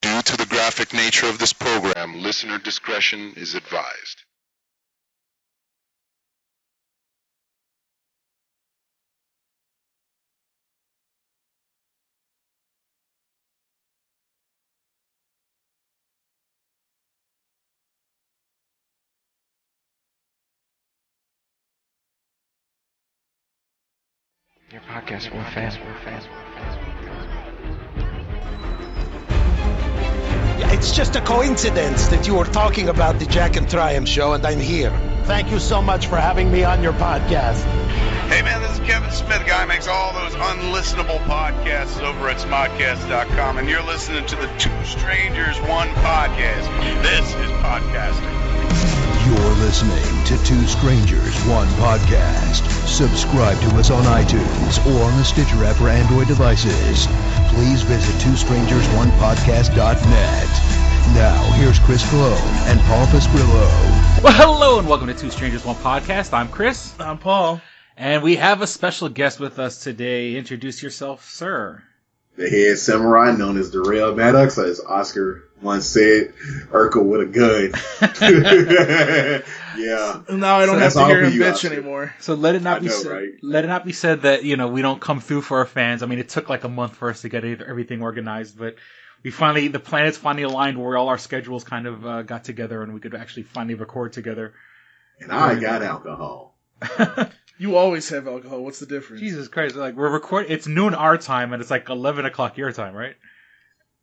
Due to the graphic nature of this program, listener discretion is advised. Your podcast, we're fans. It's just a coincidence that you were talking about the Jack and Triumph show, and I'm here. Thank you so much for having me on your podcast. Hey man, this is Kevin Smith, guy who makes all those unlistenable podcasts over at smodcast.com, and you're listening to the Two Strangers, One Podcast. This is podcasting. You're listening to Two Strangers, One Podcast. Subscribe to us on iTunes or on the Stitcher app for Android devices. Please visit twostrangersonepodcast.net. Now, here's Chris Cologne and Paul Pasquillo. Well, hello and welcome to Two Strangers, One Podcast. I'm Chris. I'm Paul. And we have a special guest with us today. Introduce yourself, sir. The head samurai known as Darrell Maddox, as Oscar once said, Urkel with a gun. Yeah. Now I don't have to hear him bitch anymore. So let it not be said that, we don't come through for our fans. I mean, it took like a month for us to get everything organized, but the planets finally aligned where all our schedules kind of got together and we could actually finally record together. And I got alcohol. You always have alcohol. What's the difference? Jesus Christ. Like, we're recording, it's noon our time and it's like 11 o'clock your time, right?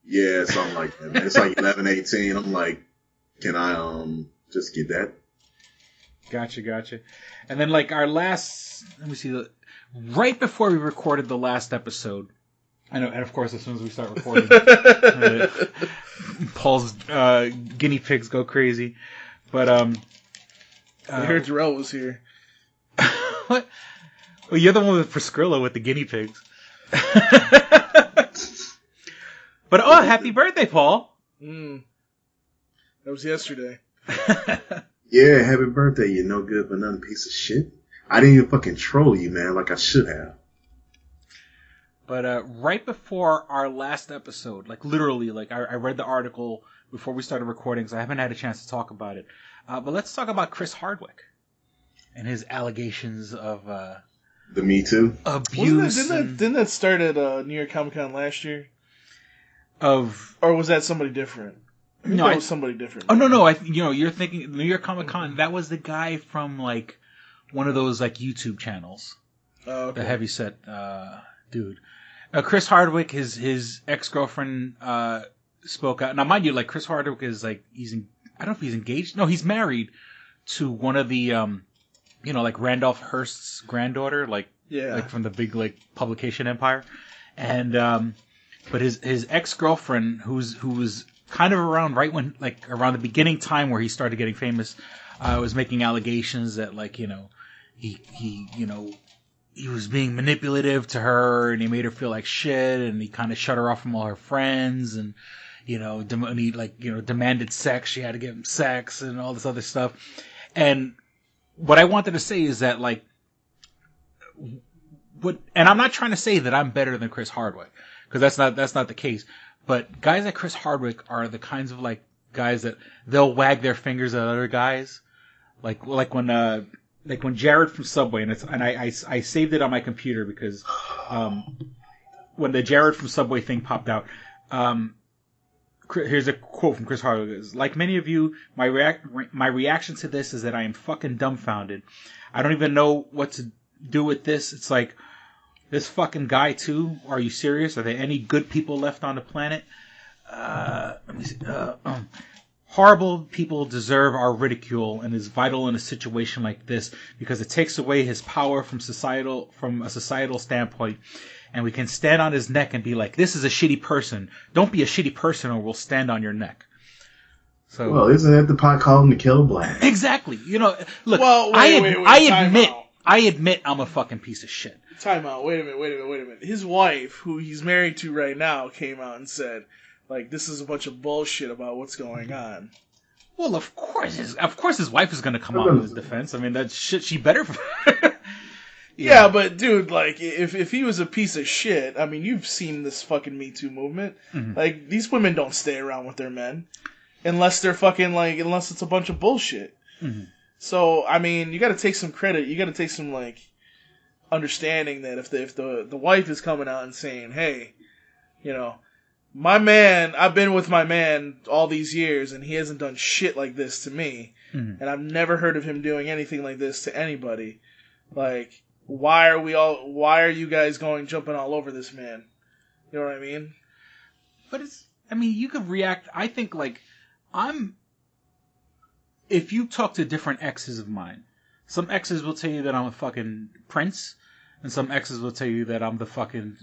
Yeah, something like that, man. It's like 11:18. I'm like, can I just get that? Gotcha. And then like our last, let me see, right before we recorded the last episode, I know, and of course as soon as we start recording, Paul's guinea pigs go crazy. But I heard Jarrell was here. What? Well, you're the one with Priscilla with the guinea pigs. But happy birthday, Paul! That was yesterday. Yeah, happy birthday, you no good but nothing piece of shit. I didn't even fucking troll you, man, like I should have. But right before our last episode, like literally, like I read the article before we started recording, so I haven't had a chance to talk about it. But let's talk about Chris Hardwick and his allegations of the Me Too abuse. Didn't that start at New York Comic Con last year? Or was that somebody different? No, it was somebody different. Oh no! You're thinking New York Comic Con. That was the guy from like one of those like YouTube channels. Oh, okay. The heavyset dude. Chris Hardwick, his ex-girlfriend spoke out. Now, mind you, like Chris Hardwick is like I don't know if he's engaged. No, he's married to one of the like Randolph Hearst's granddaughter, like from the big like publication empire, and but his ex-girlfriend who was kind of around right when like around the beginning time where he started getting famous, was making allegations that like he was being manipulative to her and he made her feel like shit and he kind of shut her off from all her friends and he demanded sex. She had to give him sex and all this other stuff. And what I wanted to say is that like and I'm not trying to say that I'm better than Chris Hardwick because that's not the case. But guys like Chris Hardwick are the kinds of like guys that they'll wag their fingers at other guys, like when Jared from Subway, and I saved it on my computer because when the Jared from Subway thing popped out, here's a quote from Chris Hardwick: "Like many of you, my reaction to this is that I am fucking dumbfounded. I don't even know what to do with this. It's like." This fucking guy too? Are you serious? Are there any good people left on the planet? Let me see. Horrible people deserve our ridicule and is vital in a situation like this because it takes away his power from a societal standpoint. And we can stand on his neck and be like, this is a shitty person. Don't be a shitty person or we'll stand on your neck. So, well, isn't that the pot calling to kill black? Exactly. Look, well, I admit I'm a fucking piece of shit. Time out. Wait a minute. His wife, who he's married to right now, came out and said, like, this is a bunch of bullshit about what's going on. Well, of course his wife is going to come out in his defense. I mean, that shit, she better. Yeah, but dude, like, if he was a piece of shit, I mean, you've seen this fucking Me Too movement. Mhm. Like, these women don't stay around with their men. Unless they're fucking, like, unless it's a bunch of bullshit. Mhm. So, I mean, you gotta take some credit. You gotta take some, like, understanding that if the wife is coming out and saying, hey, you know, my man, I've been with my man all these years and he hasn't done shit like this to me. Mhm. And I've never heard of him doing anything like this to anybody. Like, why are you guys jumping all over this man? You know what I mean? But you could react, I think, like, if you talk to different exes of mine, some exes will tell you that I'm a fucking prince, and some exes will tell you that I'm the fucking,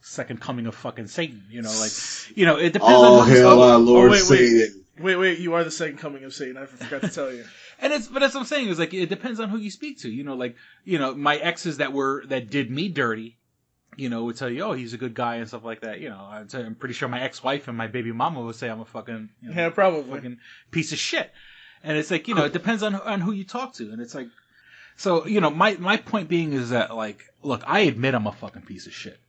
second coming of fucking Satan. It depends on hell, our Lord wait. Satan. Wait, you are the second coming of Satan. I forgot to tell you. But that's what I'm saying, is like, it depends on who you speak to. My exes that did me dirty, would tell you, oh, he's a good guy and stuff like that. I'm pretty sure my ex-wife and my baby mama would say I'm a fucking, yeah, probably fucking piece of shit. And it's like, it depends on who you talk to. And it's like, so, my point being is that, like, look, I admit I'm a fucking piece of shit.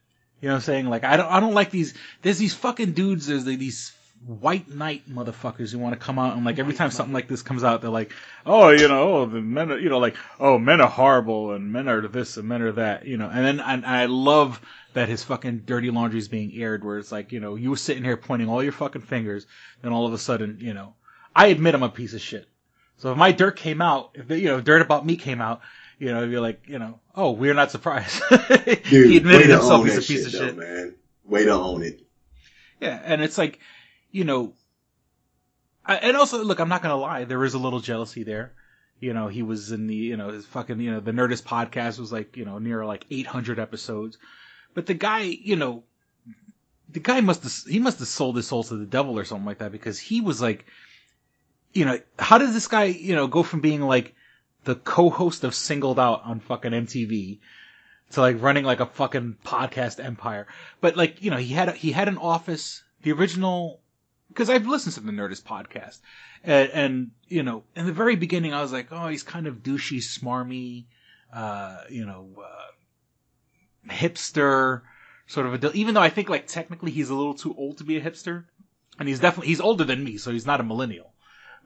You know what I'm saying? Like, I don't like there's these fucking dudes, there's these white knight motherfuckers who want to come out and, like, every time something like this comes out, they're like, oh, the men are, men are horrible and men are this and men are that, and I love that his fucking dirty laundry is being aired, where it's like, you were sitting here pointing all your fucking fingers, and all of a sudden, I admit I'm a piece of shit. So if my dirt came out, if dirt about me came out, you're like, oh, we're not surprised. Dude, he admitted himself he's a piece of shit. Man. Way to own it. Yeah, and it's like, and also, look, I'm not gonna lie, there is a little jealousy there. He was in the, his fucking, the Nerdist podcast was like, near like 800 episodes. But the guy, must have sold his soul to the devil or something like that, because he was like, how does this guy, go from being like the co-host of Singled Out on fucking MTV to like running like a fucking podcast empire? But like, he had an office, the original, because I've listened to the Nerdist podcast, and in the very beginning I was like, oh, he's kind of douchey, smarmy, hipster, sort of even though I think like technically he's a little too old to be a hipster, and he's older than me, so he's not a millennial.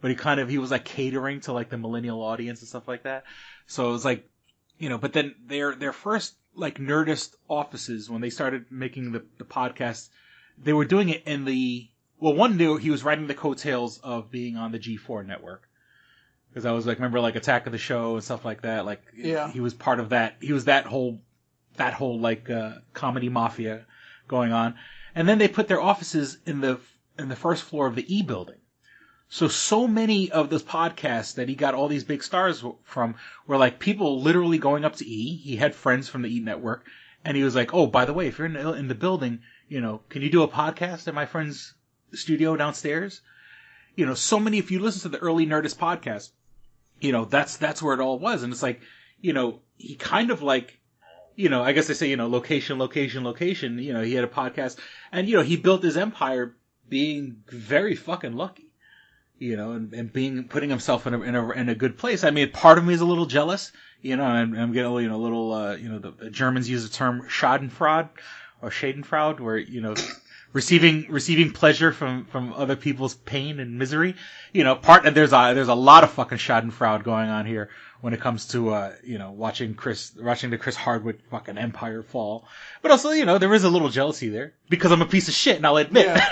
But he was like catering to like the millennial audience and stuff like that. So it was like, but then their first like Nerdist offices, when they started making the podcast, they were doing it in one knew he was riding the coattails of being on the G4 network. Because I was like, remember like Attack of the Show and stuff like that? Like, yeah. He was part of that. He was that whole like, comedy mafia going on. And then they put their offices in the first floor of the E building. So many of those podcasts that he got all these big stars from were like people literally going up to E. He had friends from the E network, and he was like, "Oh, by the way, if you're in the building, can you do a podcast at my friend's studio downstairs?" So many. If you listen to the early Nerdist podcast, that's where it all was, and it's like, he kind of like, I guess they say, location. He had a podcast, and he built his empire being very fucking lucky. And putting himself in a good place. I mean, part of me is a little jealous, and I'm getting a little, the Germans use the term Schadenfreude or Schadenfreude, where, receiving pleasure from other people's pain and misery. There's a lot of fucking Schadenfreude going on here when it comes to, watching the Chris Hardwick fucking empire fall. But also, there is a little jealousy there because I'm a piece of shit, and I'll admit. Yeah.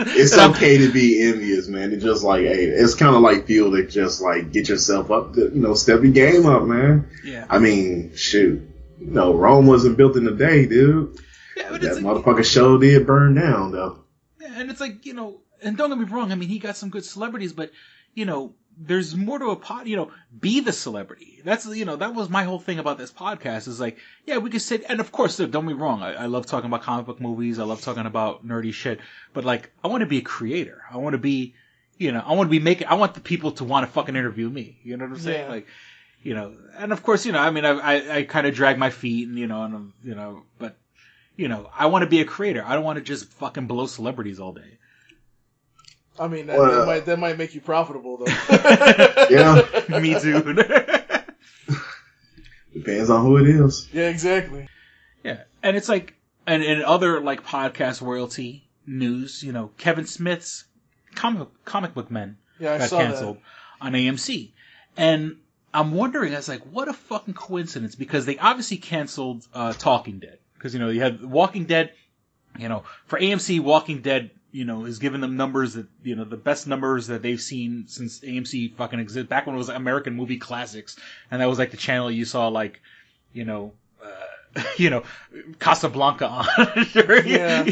It's okay to be envious, man. It's just like, hey, it's kind of like fuel to just like get yourself up to, step your game up, man. Yeah. I mean, shoot. Rome wasn't built in a day, dude. Yeah, but that motherfucking show did burn down, though. Yeah, and it's like, and don't get me wrong, I mean, he got some good celebrities, but, there's more to be the celebrity. That's, that was my whole thing about this podcast is like, yeah, we could sit, and of course, don't get me wrong, I love talking about comic book movies, I love talking about nerdy shit, but like, I want to be a creator. I want to be, I want the people to want to fucking interview me. You know what I'm saying? Yeah. Like, and of course, I mean, I kind of drag my feet and, but, I want to be a creator. I don't want to just fucking blow celebrities all day. I mean, that might make you profitable, though. Yeah. Me too. Depends on who it is. Yeah, exactly. Yeah, and it's like, and in other like podcast royalty news, you know, Kevin Smith's comic book men Yeah, I got saw canceled on AMC, and I'm wondering, I was like, what a fucking coincidence, because they obviously canceled Talking Dead, because you know you had Walking Dead, you know, for AMC, Walking Dead, you know, is giving them numbers that, you know, the best numbers that they've seen since AMC fucking existed, back when it was American Movie Classics, and that was like the channel you saw, like, you know, Casablanca on. Yeah.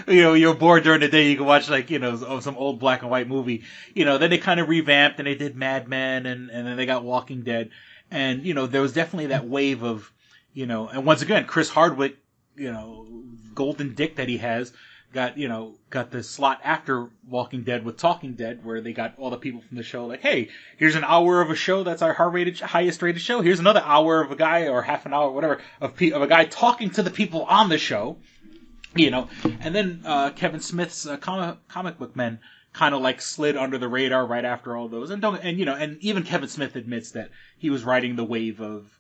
You know, you're bored during the day, you can watch, like, you know, some old black and white movie. You know, then they kind of revamped, and they did Mad Men, and then they got Walking Dead. And, you know, there was definitely that wave of, you know, and once again, Chris Hardwick, you know, golden dick that he has, got the slot after Walking Dead with Talking Dead, where they got all the people from the show like, hey, here's an hour of a show that's our highest rated show. Here's another hour of a guy, or half an hour, whatever, of a guy talking to the people on the show, you know. And then Kevin Smith's comic book men kind of like slid under the radar right after all those. And even Kevin Smith admits that he was riding the wave of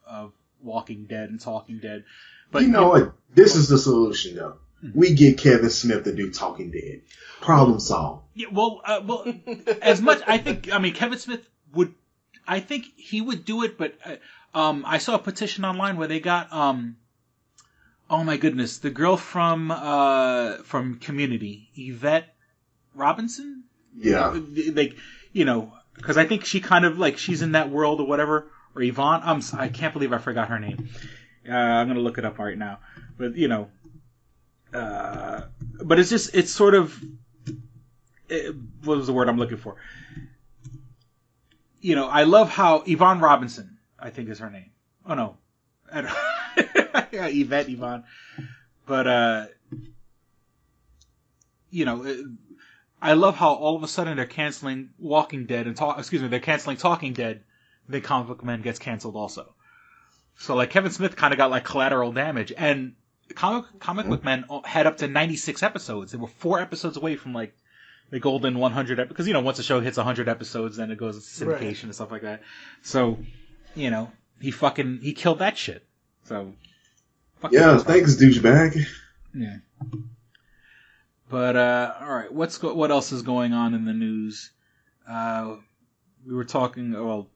Walking Dead and Talking Dead. But you know what? This is the solution, though. We get Kevin Smith to do Talking Dead. Problem solved. Yeah, well, as much, I think, I mean, Kevin Smith would, I think he would do it, but I saw a petition online where they got, oh my goodness, the girl from Community, Yvette Robinson? Yeah. Like, you know, because I think she kind of, like, she's in that world or whatever, or Yvonne, I can't believe I forgot her name. I'm going to look it up right now. But, you know, but it's just, it's sort of, what was the word I'm looking for? You know, I love how Yvonne Robinson, I think is her name. Oh no. I don't, yeah, Yvonne. But, you know, I love how all of a sudden they're canceling Walking Dead and they're canceling Talking Dead. The Comic Book Man gets canceled also. So like Kevin Smith kind of got like collateral damage, and Comic Book Men had up to 96 episodes. They were 4 episodes away from like the golden 100 because you know once a show hits 100 episodes, then it goes to syndication and stuff like that. So you know he killed that shit. So yeah, thanks, douchebag. Yeah. But all right, what else is going on in the news? We were talking. Well,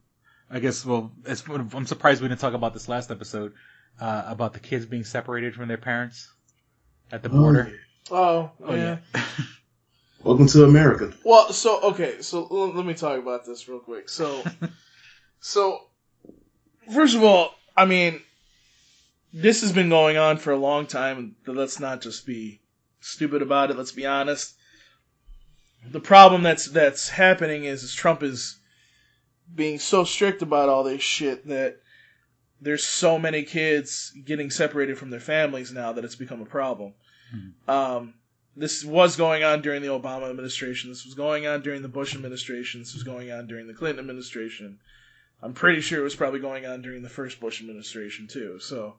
I guess. Well, I'm surprised we didn't talk about this last episode. About the kids being separated from their parents at the border. Oh yeah. Welcome to America. Well, so let me talk about this real quick. So first of all, I mean, this has been going on for a long time. Let's not just be stupid about it. Let's be honest. The problem that's happening is Trump is being so strict about all this shit that there's so many kids getting separated from their families now that it's become a problem. Mm-hmm. This was going on during the Obama administration. This was going on during the Bush administration. This was going on during the Clinton administration. I'm pretty sure it was probably going on during the first Bush administration too. So,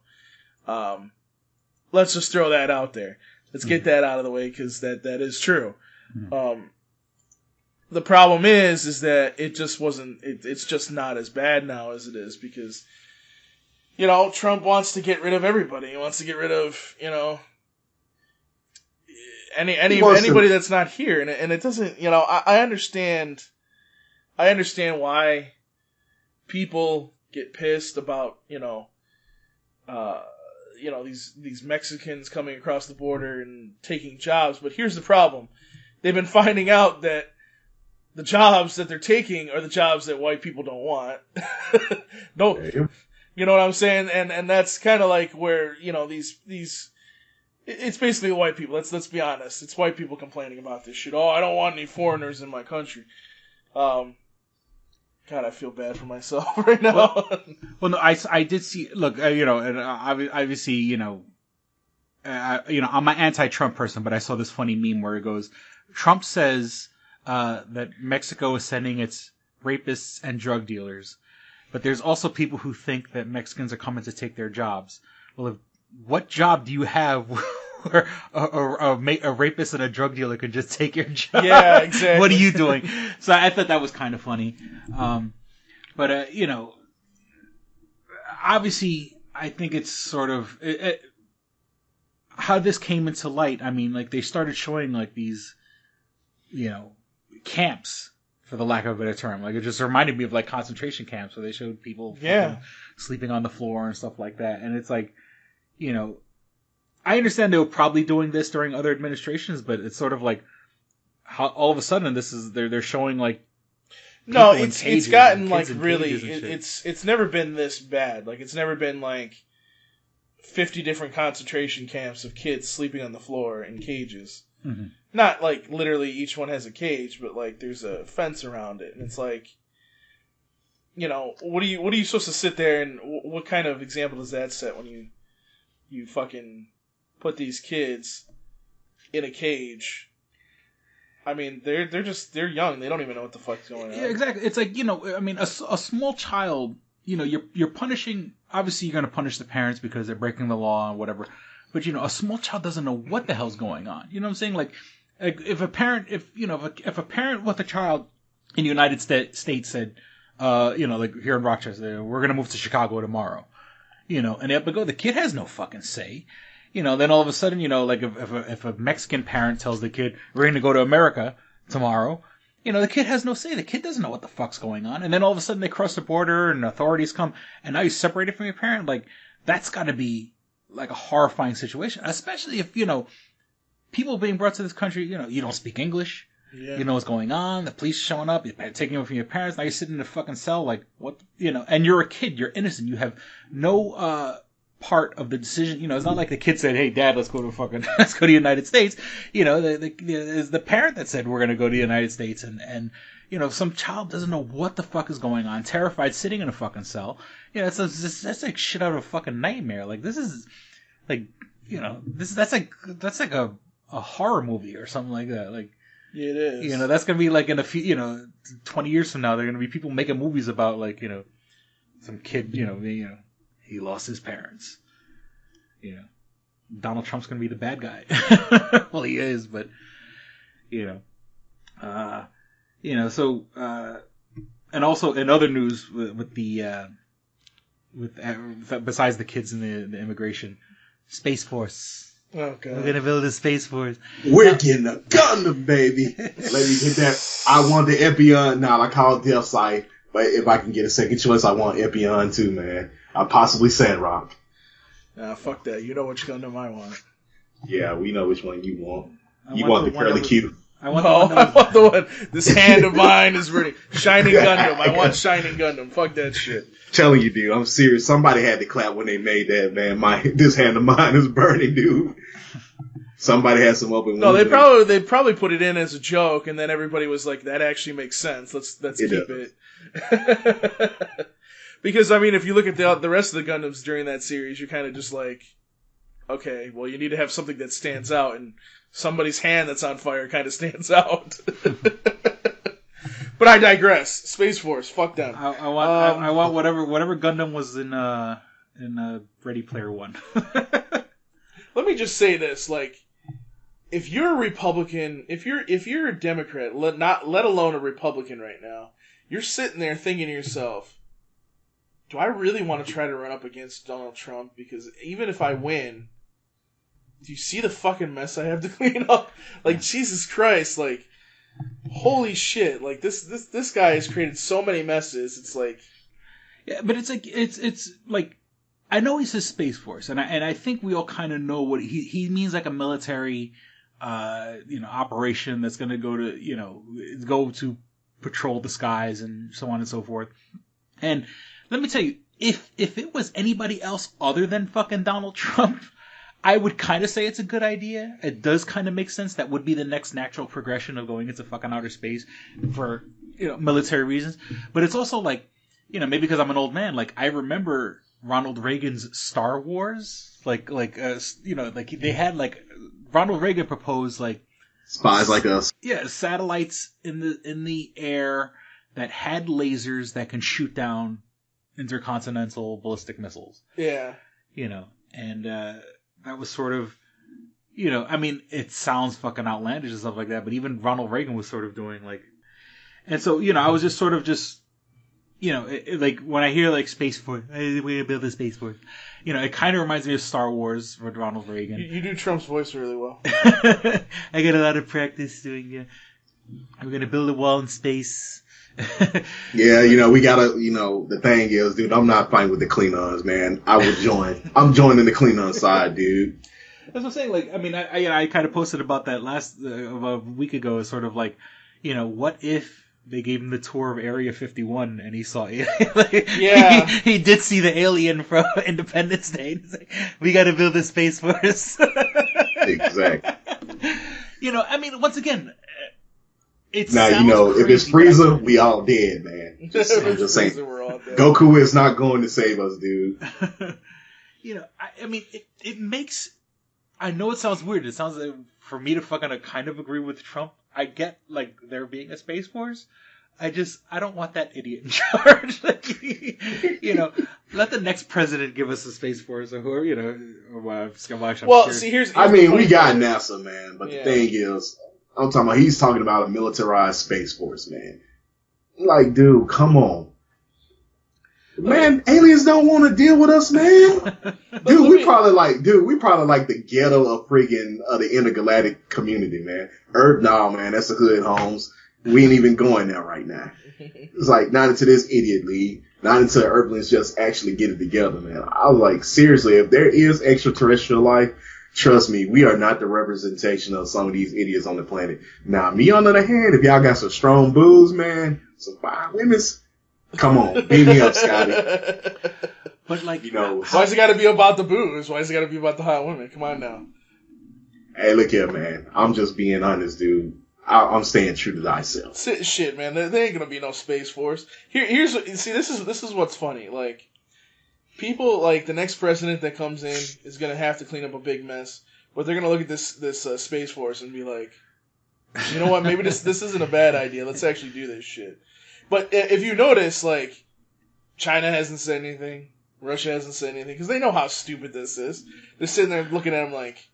let's just throw that out there. Let's get that out of the way because that is true. Mm-hmm. The problem is that it just wasn't. It's just not as bad now as it is because, you know, Trump wants to get rid of everybody. He wants to get rid of, you know, anybody that's not here, and it doesn't. You know, I understand why people get pissed about these Mexicans coming across the border and taking jobs, but here's the problem: they've been finding out that the jobs that they're taking are the jobs that white people don't want. You know what I'm saying? And that's kind of like where, you know, these it's basically white people. Let's be honest. It's white people complaining about this shit. Oh, I don't want any foreigners in my country. God, I feel bad for myself right now. Well, no, I did see. Look, you know, and obviously, you know, I'm an anti-Trump person, but I saw this funny meme where it goes, Trump says that Mexico is sending its rapists and drug dealers, but there's also people who think that Mexicans are coming to take their jobs. Well, what job do you have where a rapist and a drug dealer can just take your job? Yeah, exactly. What are you doing? So I thought that was kind of funny. But you know, obviously, I think it's sort of how this came into light. I mean, like they started showing like these, camps, for the lack of a better term. Like it just reminded me of like concentration camps where they showed people sleeping on the floor and stuff like that. And it's like, I understand they were probably doing this during other administrations, but it's sort of like how all of a sudden they're showing like. No, it's gotten like really. It's never been this bad. Like it's never been like 50 different concentration camps of kids sleeping on the floor in cages. Mm-hmm. Not like literally each one has a cage, but like there's a fence around it, and it's like, what are you supposed to sit there and what kind of example does that set when you fucking put these kids in a cage? I mean, they're young. They don't even know what the fuck's going on. Yeah, exactly. It's like, I mean, a small child, you're punishing, obviously you're going to punish the parents because they're breaking the law and whatever. But, a small child doesn't know what the hell's going on. You know what I'm saying? Like if a parent, if a parent with a child in the United States said, like here in Rochester, we're going to move to Chicago tomorrow, and they have to go, the kid has no fucking say. Then all of a sudden, like if a Mexican parent tells the kid, we're going to go to America tomorrow, the kid has no say. The kid doesn't know what the fuck's going on. And then all of a sudden they cross the border and authorities come and now you're separated from your parent. Like, that's got to be like a horrifying situation, especially if, people being brought to this country, you don't speak English. Yeah. You know what's going on. The police showing up, you're taking over from your parents. Now you're sitting in a fucking cell like, what, and you're a kid. You're innocent. You have no, part of the decision. It's not like the kid said, hey dad, let's go to the United States. It's the parent that said we're going to go to the United States and some child doesn't know what the fuck is going on, terrified, sitting in a fucking cell. That's like shit out of a fucking nightmare. Like this is like, that's like a horror movie or something like that. Like, yeah, it is. That's going to be like in a few, 20 years from now, there are going to be people making movies about like, some kid, he lost his parents. Donald Trump's going to be the bad guy. Well, he is, but, so, and also in other news with the, besides the kids in the immigration, Space Force. Oh, God. We're going to build a Space Force. We're getting a Gundam, baby. Let me get that. I want the Epion. Now, I call it Death Sight. But if I can get a second choice, I want Epion too, man. Possibly Sandrock. Nah, fuck that. You know which Gundam I want. Yeah, we know which one you want. You want the curly Q. I want the one. This hand of mine is burning. Shining Gundam. I want Shining Gundam. Fuck that shit. Telling you, dude. I'm serious. Somebody had to clap when they made that, man. This hand of mine is burning, dude. Somebody had some open. No, they probably put it in as a joke, and then everybody was like, "That actually makes sense. Let's keep it." Because I mean, if you look at the rest of the Gundams during that series, you're kind of just like, okay, well, you need to have something that stands out, and somebody's hand that's on fire kind of stands out. But I digress. Space Force, fuck them. I want whatever Gundam was in Ready Player One. Let me just say this, like, if you're a Republican, if you're a Democrat, let alone a Republican right now, you're sitting there thinking to yourself, do I really want to try to run up against Donald Trump? Because even if I win, do you see the fucking mess I have to clean up? Like, Jesus Christ, like, holy shit, like, this guy has created so many messes, it's like... Yeah, but it's like, it's like, I know he says Space Force, and I think we all kind of know what he means, like a military, operation that's going to go to patrol the skies and so on and so forth. And let me tell you, if it was anybody else other than fucking Donald Trump, I would kind of say it's a good idea. It does kind of make sense. That would be the next natural progression of going into fucking outer space for, military reasons. But it's also like, maybe because I'm an old man, like I remember Ronald Reagan's Star Wars, like they had like Ronald Reagan proposed like spies like us. Yeah, satellites in the air that had lasers that can shoot down intercontinental ballistic missiles. Yeah. And that was sort of, I mean, it sounds fucking outlandish and stuff like that, but even Ronald Reagan was sort of doing like, and so, I was just sort of you know, like when I hear like Space Force, we're gonna build a Space Force. You know, it kind of reminds me of Star Wars with Ronald Reagan. You do Trump's voice really well. I got a lot of practice doing it. We're gonna build a wall in space. Yeah, you know, we gotta, you know, the thing is, dude, I'm not fighting with the Klingons, man. I would join. I'm joining the Klingon side, dude. That's what I'm saying. Like, I mean, I kind of posted about that last a week ago. It's sort of like, you know, what if they gave him the tour of Area 51 and he saw alien? Like, Yeah. he did see the alien from Independence Day. He's like, we got to build a space force. Exactly. You know, I mean, once again, it Now, you sounds know, if it's crazy, Frieza, we all dead, man. I'm just saying. We're all dead. Goku is not going to save us, dude. You know, I mean, it makes. I know it sounds weird. It sounds like for me to fucking kind of agree with Trump. I get like there being a space force. I don't want that idiot in charge. Like, you know, let the next president give us a space force, or whoever, you know. Well, see, here's I mean, the we funny got thing. NASA, man, but Yeah. the thing is, I'm talking about, he's talking about a militarized space force, man. Like, dude, come on. Man, aliens don't want to deal with us, man. Dude, we probably like the ghetto of freaking the intergalactic community, man. Earth, nah, man, that's the hood homes. We ain't even going there right now. It's like, not into this idiot league. Not until Earthlings just actually get it together, man. I was like, seriously, if there is extraterrestrial life, trust me, we are not the representation of some of these idiots on the planet. Now, me on the other hand, if y'all got some strong boobs, man, some fine women's, come on, beat me up, Scotty. But like, You know, Why's it got to be about the booze? Why's it got to be about the hot women? Come on now. hey, look here, man. I'm just being honest, dude. I'm staying true to thyself. Shit, man. There ain't gonna be no space force. Here's this is what's funny. Like, people like the next president that comes in is gonna have to clean up a big mess, but they're gonna look at this space force and be like, you know what? Maybe this isn't a bad idea. Let's actually do this shit. But if you notice, like, China hasn't said anything, Russia hasn't said anything because they know how stupid this is. They're sitting there looking at them like.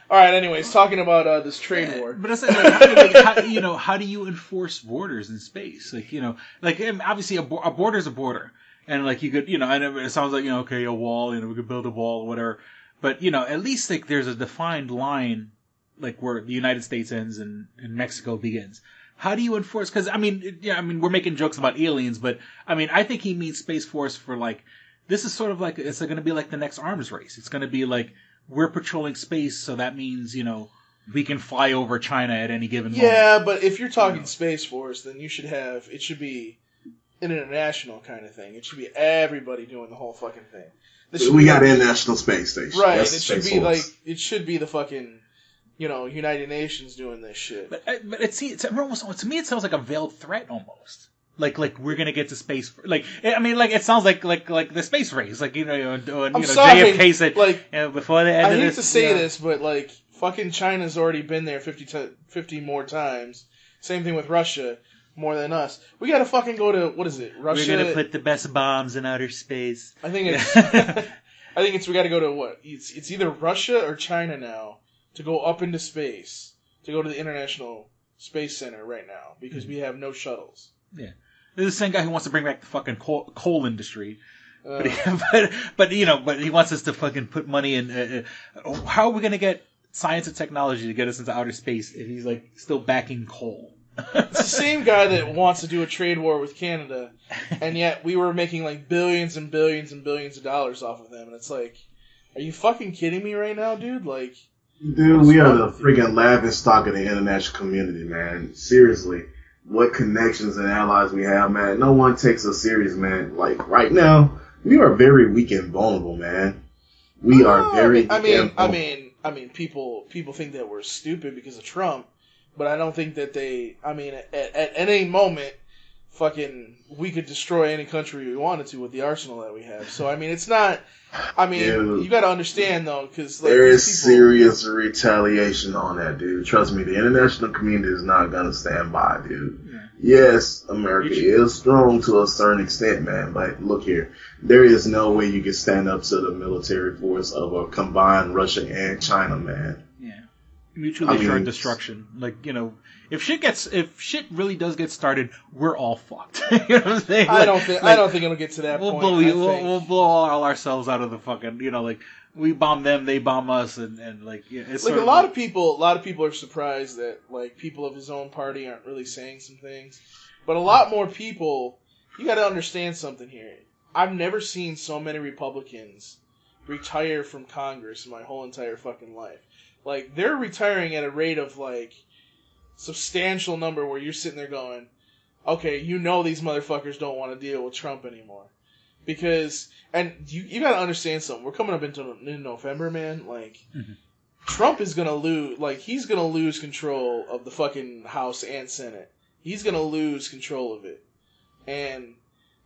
All right. Anyways, talking about this trade war. But it's like, how do you enforce borders in space? Like, you know, like obviously a border's a border, and like you could, you know, I know it sounds like, you know, okay, a wall, you know, we could build a wall or whatever, but you know, at least like there's a defined line, like where the United States ends and Mexico begins. How do you enforce? Because I mean, yeah, I mean, we're making jokes about aliens, but I mean, I think he means Space Force for like, this is sort of like it's going to be like the next arms race. It's going to be like, we're patrolling space, so that means, you know, we can fly over China at any given moment. Yeah, but if you're talking Space Force, then it should be an international kind of thing. It should be everybody doing the whole fucking thing. We got an international space station. Right, That's it should Space be Force. like, it should be the fucking, you know, United Nations doing this shit. But to me, it sounds like a veiled threat almost. Like we're gonna get to space. Like, I mean, like it sounds like the space race. Like, you know, sorry, JFK said, like, you know, before the end I of hate this. to say you know, this, but like, fucking China's already been there 50 more times. Same thing with Russia, more than us. We gotta fucking go to, what is it, Russia? we're gonna put the best bombs in outer space. I think it's we gotta go to what? It's either Russia or China now to go up into space, to go to the International Space Center right now, because we have no shuttles. Yeah. This is the same guy who wants to bring back the fucking coal industry. But he wants us to fucking put money in. How are we going to get science and technology to get us into outer space if he's like still backing coal? It's the same guy that wants to do a trade war with Canada, and yet we were making like billions and billions and billions of dollars off of them. And it's like, are you fucking kidding me right now, dude? Like, Dude, we are the freaking laughing stock of the international community, man. Seriously. What connections and allies we have, man. No one takes us serious, man. Like, right now, we are very weak and vulnerable, man. We are very I mean, people think that we're stupid because of Trump, but I don't think that they. I mean, at any moment, fucking, we could destroy any country we wanted to with the arsenal that we have. So I mean, it's not. I mean, Dude, you got to understand though, because like, there is these people, serious retaliation on that, dude. Trust me, the international community is not gonna stand by, dude. Yes, America is strong to a certain extent, man, but look here. There is no way you can stand up to the military force of a combined Russia and China, man. Yeah. mutually assured destruction. Like, you know, if shit really does get started, we're all fucked. You know what I'm saying? I don't think it'll get to that point. We'll blow all ourselves out of the fucking, you know, like, we bomb them, they bomb us, and like, it's like sort a lot of people are surprised that like people of his own party aren't really saying some things, but a lot more people. You got to understand something here. I've never seen so many Republicans retire from Congress in my whole entire fucking life. Like, they're retiring at a rate of like substantial number where you're sitting there going, okay, you know these motherfuckers don't want to deal with Trump anymore. Because, and you gotta understand something. We're coming up in November, man. Like, Trump is gonna lose. Like, he's gonna lose control of the fucking House and Senate. He's gonna lose control of it, and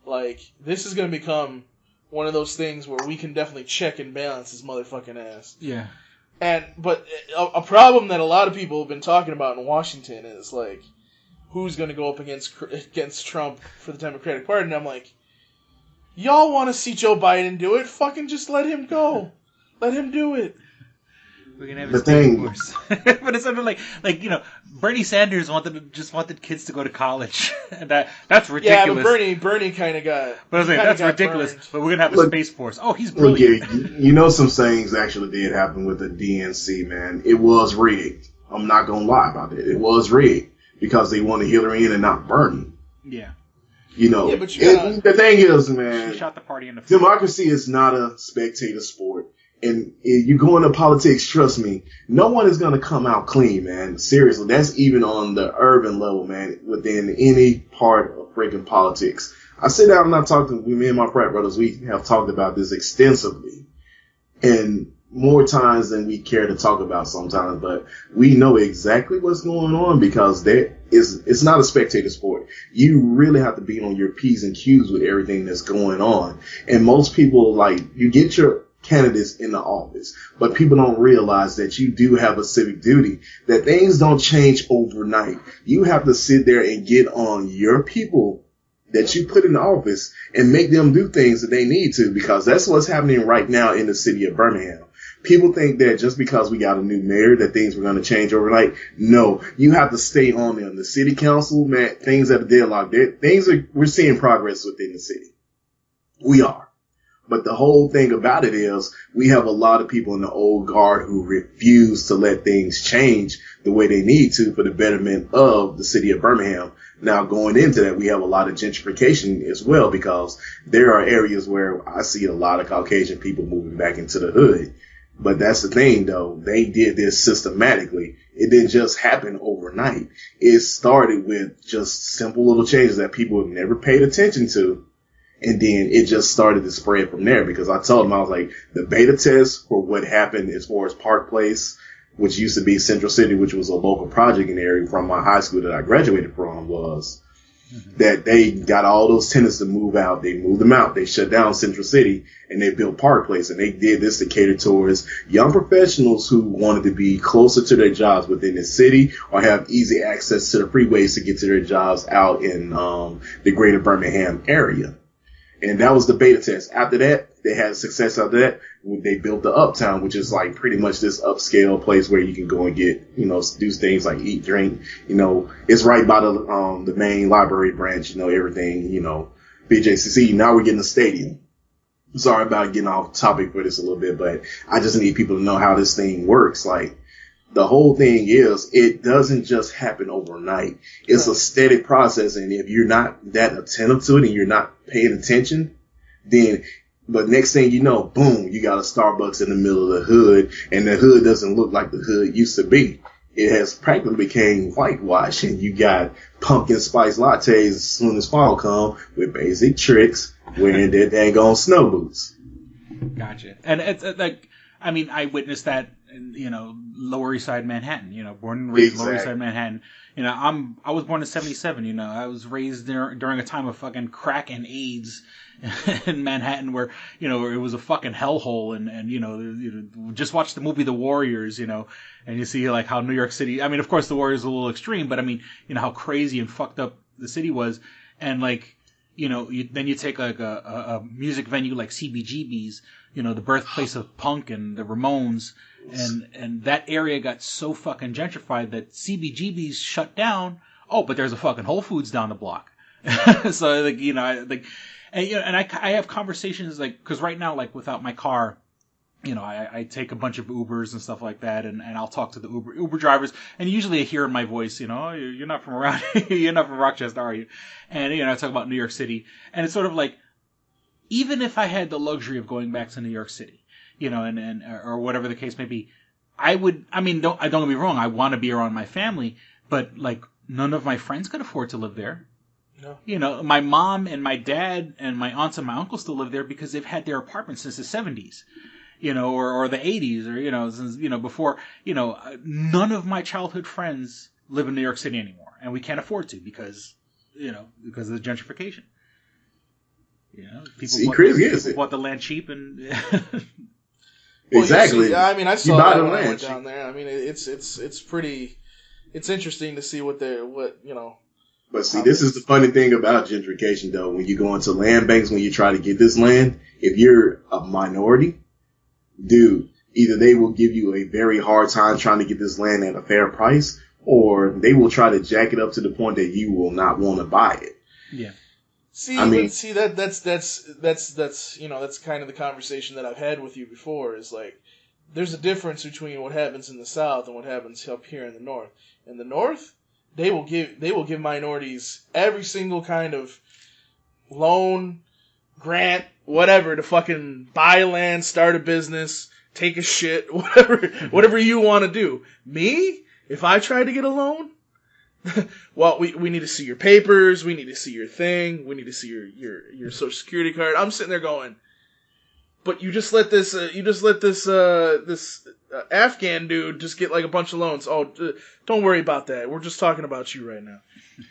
like, this is gonna become one of those things where we can definitely check and balance his motherfucking ass. Yeah. But a problem that a lot of people have been talking about in Washington is like, who's gonna go up against Trump for the Democratic Party? And I'm like, y'all want to see Joe Biden do it? Fucking just let him go. Let him do it. We can have his force. But it's something like, you know, Bernie Sanders wanted kids to go to college. And that's ridiculous. Yeah, but Bernie kind of got. But I was like, that's ridiculous. Burned. But we're gonna have a space force. Oh, he's brilliant. Look, you know, some things actually did happen with the DNC, man. It was rigged. I'm not gonna lie about it. It was rigged because they wanted Hillary in and not Bernie. Yeah. You know, but the thing is, man, she shot the party in the foot. Democracy is not a spectator sport. And if you go into politics, trust me, no one is going to come out clean, man. Seriously, that's even on the urban level, man, within any part of freaking politics. I sit down and I talk to me and my frat brothers. We have talked about this extensively and more times than we care to talk about sometimes. But we know exactly what's going on because it's not a spectator sport. You really have to be on your P's and Q's with everything that's going on. And most people, like, you get your candidates in the office, but people don't realize that you do have a civic duty, that things don't change overnight. You have to sit there and get on your people that you put in the office and make them do things that they need to, because that's what's happening right now in the city of Birmingham. People think that just because we got a new mayor that things were going to change overnight. No, you have to stay on them. The city council, man, things at the deadlock, we're seeing progress within the city. We are. But the whole thing about it is we have a lot of people in the old guard who refuse to let things change the way they need to for the betterment of the city of Birmingham. Now, going into that, we have a lot of gentrification as well, because there are areas where I see a lot of Caucasian people moving back into the hood. But that's the thing, though. They did this systematically. It didn't just happen overnight. It started with just simple little changes that people have never paid attention to. And then it just started to spread from there, because I told them, I was like, the beta test for what happened as far as Park Place, which used to be Central City, which was a local project in the area from my high school that I graduated from, was that they got all those tenants to move out. They moved them out. They shut down Central City and they built Park Place. And they did this to cater towards young professionals who wanted to be closer to their jobs within the city or have easy access to the freeways to get to their jobs out in the greater Birmingham area. And that was the beta test. After that, they had success after that. They built the Uptown, which is like pretty much this upscale place where you can go and get, you know, do things like eat, drink. You know, it's right by the main library branch, you know, everything, you know, BJCC. Now we're getting a stadium. Sorry about getting off topic for this a little bit, but I just need people to know how this thing works. Like, the whole thing is, it doesn't just happen overnight. It's a steady process, and if you're not that attentive to it and you're not paying attention, then, but next thing you know, boom, you got a Starbucks in the middle of the hood, and the hood doesn't look like the hood used to be. It has practically became whitewash, and you got pumpkin spice lattes as soon as fall come with basic tricks wearing their dang on snow boots. Gotcha. And it's like, I mean, I witnessed that in, you know, Lower East Side Manhattan, you know, born and raised Lower East Side Manhattan. You know, I was born in 77, you know, I was raised there during a time of fucking crack and AIDS in Manhattan where, you know, it was a fucking hellhole and you know, just watch the movie The Warriors, you know, and you see like how New York City, I mean, of course the Warriors are a little extreme, but I mean, you know, how crazy and fucked up the city was. And like, then you take like a music venue like CBGB's, the birthplace of punk and the Ramones, and that area got so fucking gentrified that CBGB's shut down. Oh, but there's a fucking Whole Foods down the block. So I have conversations because right now, without my car, I take a bunch of Ubers and stuff like that, and I'll talk to the Uber drivers, and usually I hear in my voice, oh, you're not from around, you're not from Rochester, are you? And I talk about New York City, and it's sort of like, even if I had the luxury of going back to New York City, and or whatever the case may be, don't get me wrong, I want to be around my family, but none of my friends could afford to live there. No. My mom and my dad and my aunts and my uncles still live there because they've had their apartments since the 70s. Or the 80s, or, since, before, none of my childhood friends live in New York City anymore. And we can't afford to because of the gentrification. People bought the land cheap and. Exactly. I saw that when I went down there. It's pretty, it's interesting to see what. But see, this is the funny thing about gentrification, though. When you go into land banks, when you try to get this land, if you're a minority, dude, either they will give you a very hard time trying to get this land at a fair price, or they will try to jack it up to the point that you will not want to buy it. Yeah. That's kind of the conversation that I've had with you before. Is there's a difference between what happens in the South and what happens up here in the North. In the North, they will give minorities every single kind of loan, grant, whatever, to fucking buy land, start a business, take a shit, whatever you want to do. Me, if I try to get a loan, well, we need to see your papers, we need to see your thing, we need to see your social security card. I'm sitting there going, but you just let this Afghan dude just get a bunch of loans. Oh, don't worry about that. We're just talking about you right now.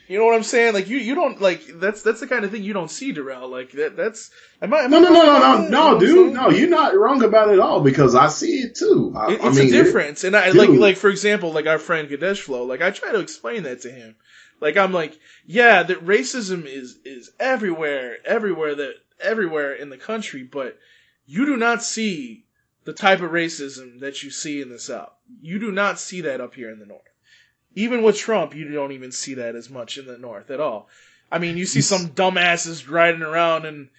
You know what I'm saying? You don't that's the kind of thing you don't see, Darrell. That's no, dude. No, you're not wrong about it at all because I see it too. It's a difference, and I for example, our friend Gadesh Flow. I try to explain that to him. Yeah, that racism is everywhere in the country, but you do not see the type of racism that you see in the South. You do not see that up here in the North. Even with Trump, you don't even see that as much in the North at all. You see some dumbasses riding around, and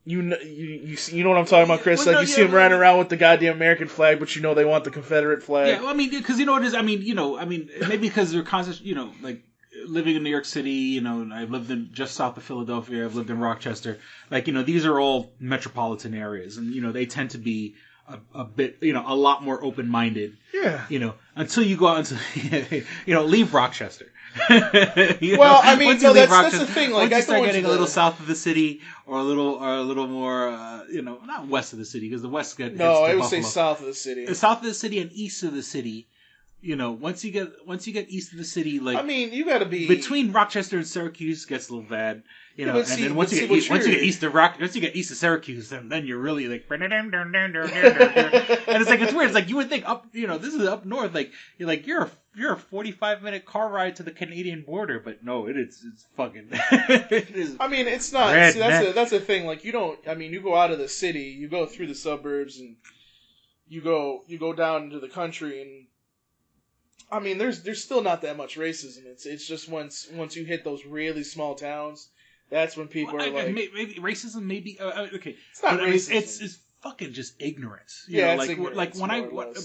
you know what I'm talking about, Chris? You see them riding around with the goddamn American flag, but they want the Confederate flag. Yeah, well, because what it is. Maybe because they're conscious, living in New York City, I've lived in just south of Philadelphia, I've lived in Rochester. These are all metropolitan areas, and they tend to be a bit, a lot more open-minded. Yeah. Until you go out into, leave Rochester. That's the thing. Once you start getting a little south of the city, or a little more, not west of the city, because the west gets I would say south of the city. South of the city and east of the city. Once you get east of the city, you gotta be between Rochester and Syracuse gets a little bad, once you get east of Syracuse, then you're really and it's weird. It's you would think up, this is up north, you're a 45-minute car ride to the Canadian border, but no, it's fucking. It is. It's not. See, that's the thing. You don't. You go out of the city, you go through the suburbs, and you go down into the country, and. There's still not that much racism. It's just once you hit those really small towns, that's when people are maybe racism. Maybe okay. It's not racism. It's fucking just ignorance. It's ignorance. When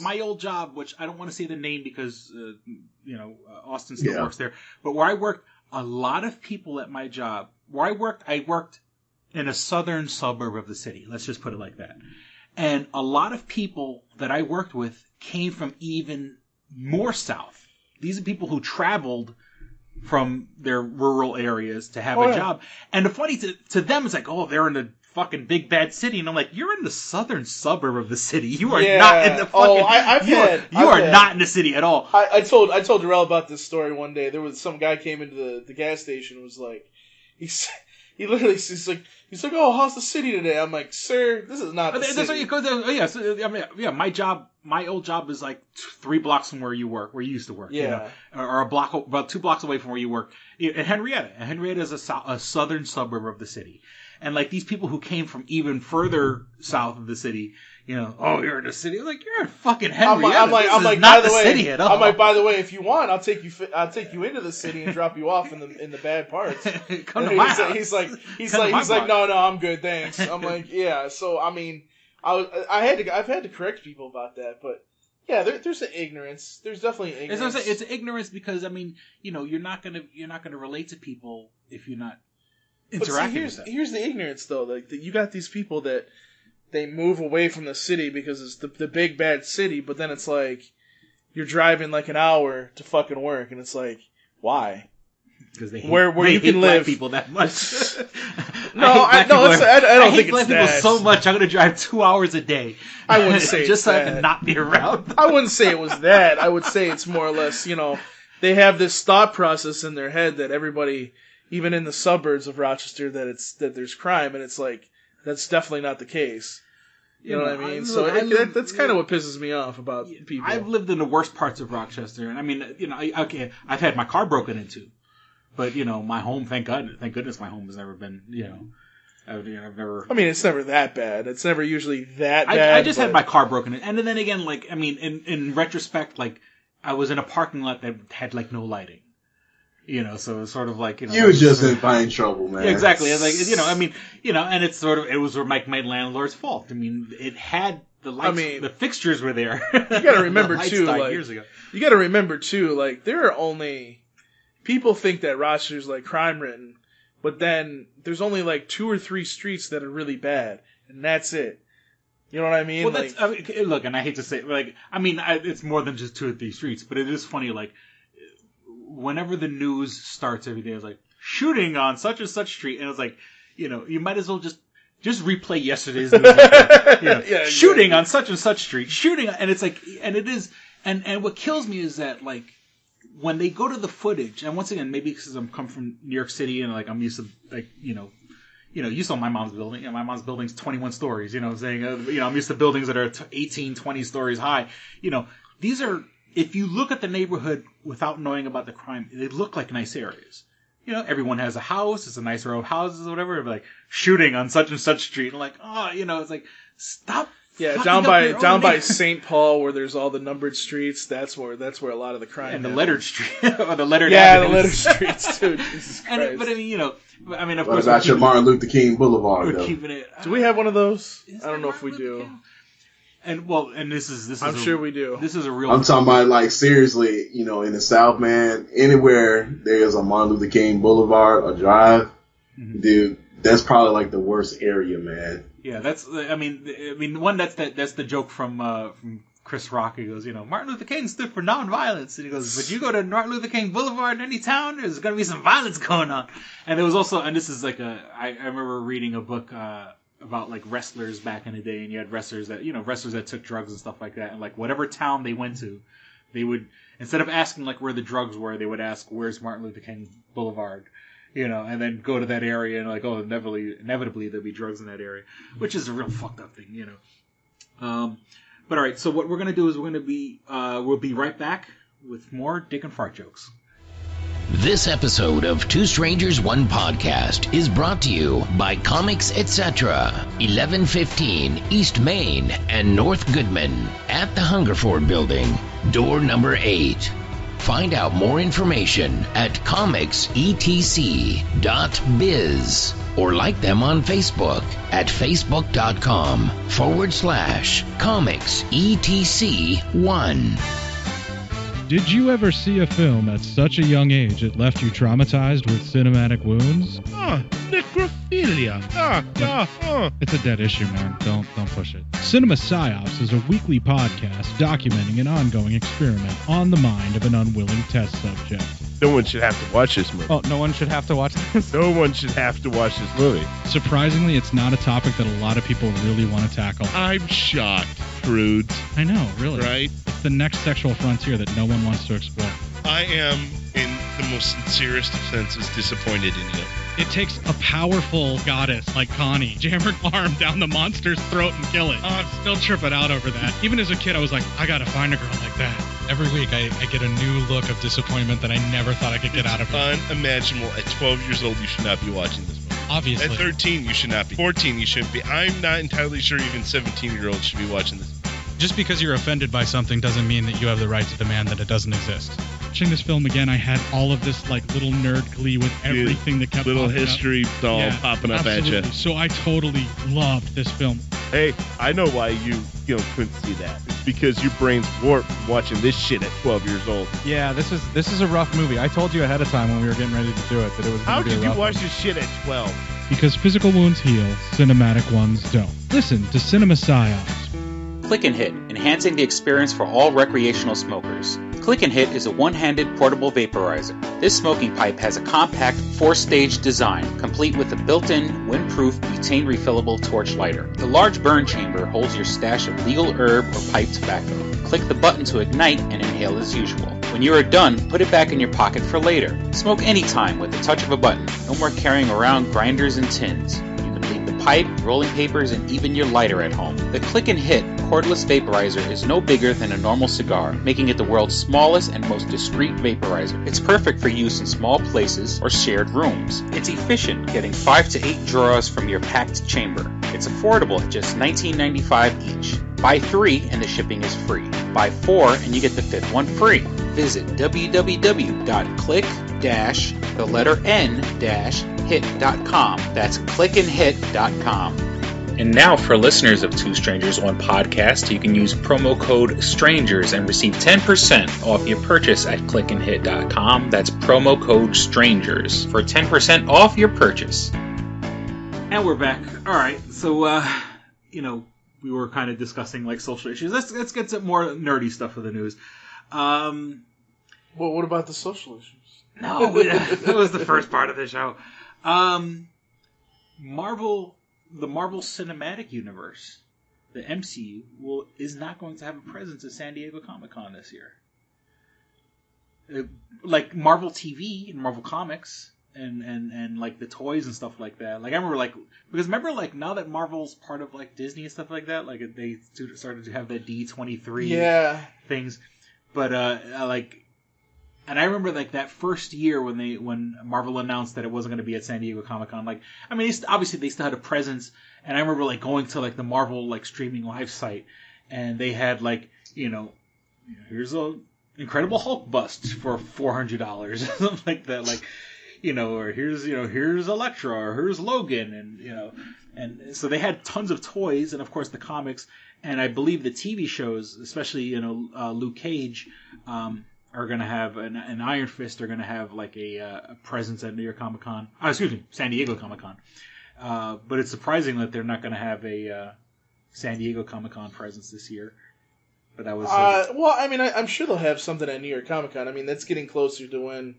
my old job, which I don't want to say the name because Austin still works there, but where I worked, a lot of people at my job where I worked in a southern suburb of the city. Let's just put it like that. And a lot of people that I worked with came from even more south. These are people who traveled from their rural areas to have a job. And the funny to them is they're in the fucking big bad city, and I'm you're in the southern suburb of the city. You are not in the fucking. You are not in the city at all. I told Darrell about this story one day. There was some guy came into the gas station and was he literally he's like, oh, how's the city today? I'm sir, this is not the city. That's what you go there. My job my old job is like 3 blocks from where you used to work. Yeah. You know, or about 2 blocks away from where you work. In Henrietta. And Henrietta is a southern suburb of the city. And like these people who came from even further south of the city, you know, oh, you're in the city. I'm like, you're in fucking Henrietta. I'm like, not by the way, city at all. I'm like, by the way, if you want, I'll take you into the city and drop you off in the bad parts. Come to my house. He's like, no, I'm good, thanks. I'm like, yeah. So I mean, I've had to correct people about that, but yeah, there's an ignorance. There's definitely ignorance. It's ignorance because I mean, you know, you're not gonna relate to people if you're not interacting with them. Here's the ignorance though. Like you got these people that they move away from the city because it's the big bad city, but then it's like you're driving like an hour to fucking work, and it's like, why? Because they hate, where you can live black people that much. I don't think it's people so much. I'm gonna drive 2 hours a day. I wouldn't say just so that. I can not be around them. I wouldn't say it was that. I would say it's more or less, you know, they have this thought process in their head that everybody, even in the suburbs of Rochester, that there's crime, and it's like that's definitely not the case. You know what I mean? That's kind of what pisses me off about people. I've lived in the worst parts of Rochester, and I mean, you know, I've had my car broken into. But, you know, my home, thank goodness my home has never been, you know, I've never... I mean, it's never that bad. It's never usually that bad. I just had my car broken in. And then again, like, I mean, in retrospect, like, I was in a parking lot that had, like, no lighting. You know, so it was sort of like, you know... You were just in fine trouble, man. Yeah, exactly. It's like, you know, I mean, you know, and it's sort of, it was my landlord's fault. I mean, it had the lights, the fixtures were there. You gotta remember, too, like... years ago. You gotta remember, too, like, there are only... People think that Rochester's like crime ridden, but then there's only like 2 or 3 streets that are really bad, and that's it. You know what I mean? Well, that's look, and I hate to say, like, I mean, it's more than just 2 or 3 streets, but it is funny. Like, whenever the news starts every day, it's like shooting on such and such street, and it's like, you know, you might as well just replay yesterday's news. You know, yeah, shooting on such and such street, shooting, and it's like, and it is, and what kills me is that like. When they go to the footage, and once again, maybe because I'm come from New York City and like I'm used to like you saw my mom's building. You know, my mom's building's 21 stories. You know, what I'm saying you know I'm used to buildings that are 18, 20 stories high. You know, these are if you look at the neighborhood without knowing about the crime, they look like nice areas. You know, everyone has a house. It's a nice row of houses or whatever. But like shooting on such and such street, and like you know, it's like stop. Yeah, down by St. Paul, where there's all the numbered streets. That's where a lot of the crime. And happens. The lettered street, or the lettered. Yeah, avenues. the lettered streets, too. Jesus Christ. But I mean, you know, I mean, of what course. What about your Martin Luther King Boulevard? We're keeping it. Do we have one of those? I don't know if we do. King? And well, and this is. I'm sure we do. This is a real. I'm talking about like seriously, you know, in the South, man. Anywhere there's a Martin Luther King Boulevard or drive, dude, that's probably like the worst area, man. Yeah, that's. I mean, one that's the joke from Chris Rock. He goes, you know, Martin Luther King stood for nonviolence, and he goes, but you go to Martin Luther King Boulevard in any town, there's gonna be some violence going on. And there was also, and this is like I remember reading a book about like wrestlers back in the day, and you had wrestlers that took drugs and stuff like that, and like whatever town they went to, they would instead of asking like where the drugs were, they would ask where's Martin Luther King Boulevard. You know, and then go to that area and like, oh, inevitably there'll be drugs in that area, which is a real fucked up thing, you know. But all right, so what we're gonna do is we'll be right back with more dick and fart jokes. This episode of Two Strangers, One Podcast is brought to you by Comics Etc. 1115 East Main and North Goodman at the Hungerford Building, door number 8. Find out more information at comicsetc.biz or like them on Facebook at facebook.com/comicsetc1. Did you ever see a film at such a young age it left you traumatized with cinematic wounds? Necrophilia. It's a dead issue, man. Don't push it. Cinema Psyops is a weekly podcast documenting an ongoing experiment on the mind of an unwilling test subject. No one should have to watch this movie. Oh, no one should have to watch this? No one should have to watch this movie. Surprisingly, it's not a topic that a lot of people really want to tackle. I'm shocked, prudes. I know, really. Right? It's the next sexual frontier that no one wants to explore. I am, in the most sincerest of senses, disappointed in you. It takes a powerful goddess like Connie, jam her arm down the monster's throat and kill it. Oh, I'm still tripping out over that. Even as a kid, I was like, I gotta find a girl like that. Every week, I get a new look of disappointment that I never thought I could get out of her. Unimaginable. At 12 years old, you should not be watching this movie. Obviously. At 13, you should not be. 14, you shouldn't be. I'm not entirely sure even 17-year-olds should be watching this. Just because you're offended by something doesn't mean that you have the right to demand that it doesn't exist. Watching this film again, I had all of this like little nerd glee with everything that kept little popping history up. doll popping up absolutely. at you. So I totally loved this film. Hey, I know why you couldn't see that. It's because your brain's warped from watching this shit at 12 years old. Yeah, this is a rough movie. I told you ahead of time when we were getting ready to do it that it was. How gonna be did a you rough watch one. this shit at 12? Because physical wounds heal, cinematic ones don't. Listen to Cinema Psyops. Click and Hit, enhancing the experience for all recreational smokers. Click and Hit is a one-handed portable vaporizer. This smoking pipe has a compact 4-stage design, complete with a built-in, windproof, butane refillable torch lighter. The large burn chamber holds your stash of legal herb or pipe tobacco. Click the button to ignite and inhale as usual. When you are done, put it back in your pocket for later. Smoke anytime with the touch of a button. No more carrying around grinders and tins. You can leave the pipe, rolling papers, and even your lighter at home. The Click and Hit cordless vaporizer is no bigger than a normal cigar, making it the world's smallest and most discreet vaporizer. It's perfect for use in small places or shared rooms. It's efficient, getting 5 to 8 draws from your packed chamber. It's affordable at just $19.95 each. Buy 3 and the shipping is free. Buy 4 and you get the 5th one free. Visit www.click-n-hit.com. That's clickandhit.com. And now for listeners of Two Strangers One Podcast, you can use promo code STRANGERS and receive 10% off your purchase at clickandhit.com. That's promo code STRANGERS for 10% off your purchase. And we're back. All right. So, we were kind of discussing like social issues. Let's get some more nerdy stuff of the news. Well, what about the social issues? No, that was the first part of the show. The Marvel Cinematic Universe, the MCU, is not going to have a presence at San Diego Comic-Con this year. Like Marvel TV and Marvel Comics and like the toys and stuff like that. Like I remember now that Marvel's part of like Disney and stuff like that, like they started to have that D23 things. But and I remember like that first year when Marvel announced that it wasn't going to be at San Diego Comic-Con. Like, I mean, obviously they still had a presence, and I remember like going to like the Marvel like streaming live site, and they had like here's a Incredible Hulk bust for $400 or something like that, like or here's Elektra or here's Logan, and so they had tons of toys and of course the comics, and I believe the TV shows, especially Luke Cage. Are going to have an Iron Fist. Are going to have like a presence at New York Comic Con. San Diego Comic Con. But it's surprising that they're not going to have a San Diego Comic Con presence this year. But that was. Well, I mean, I'm sure they'll have something at New York Comic Con. I mean, that's getting closer to when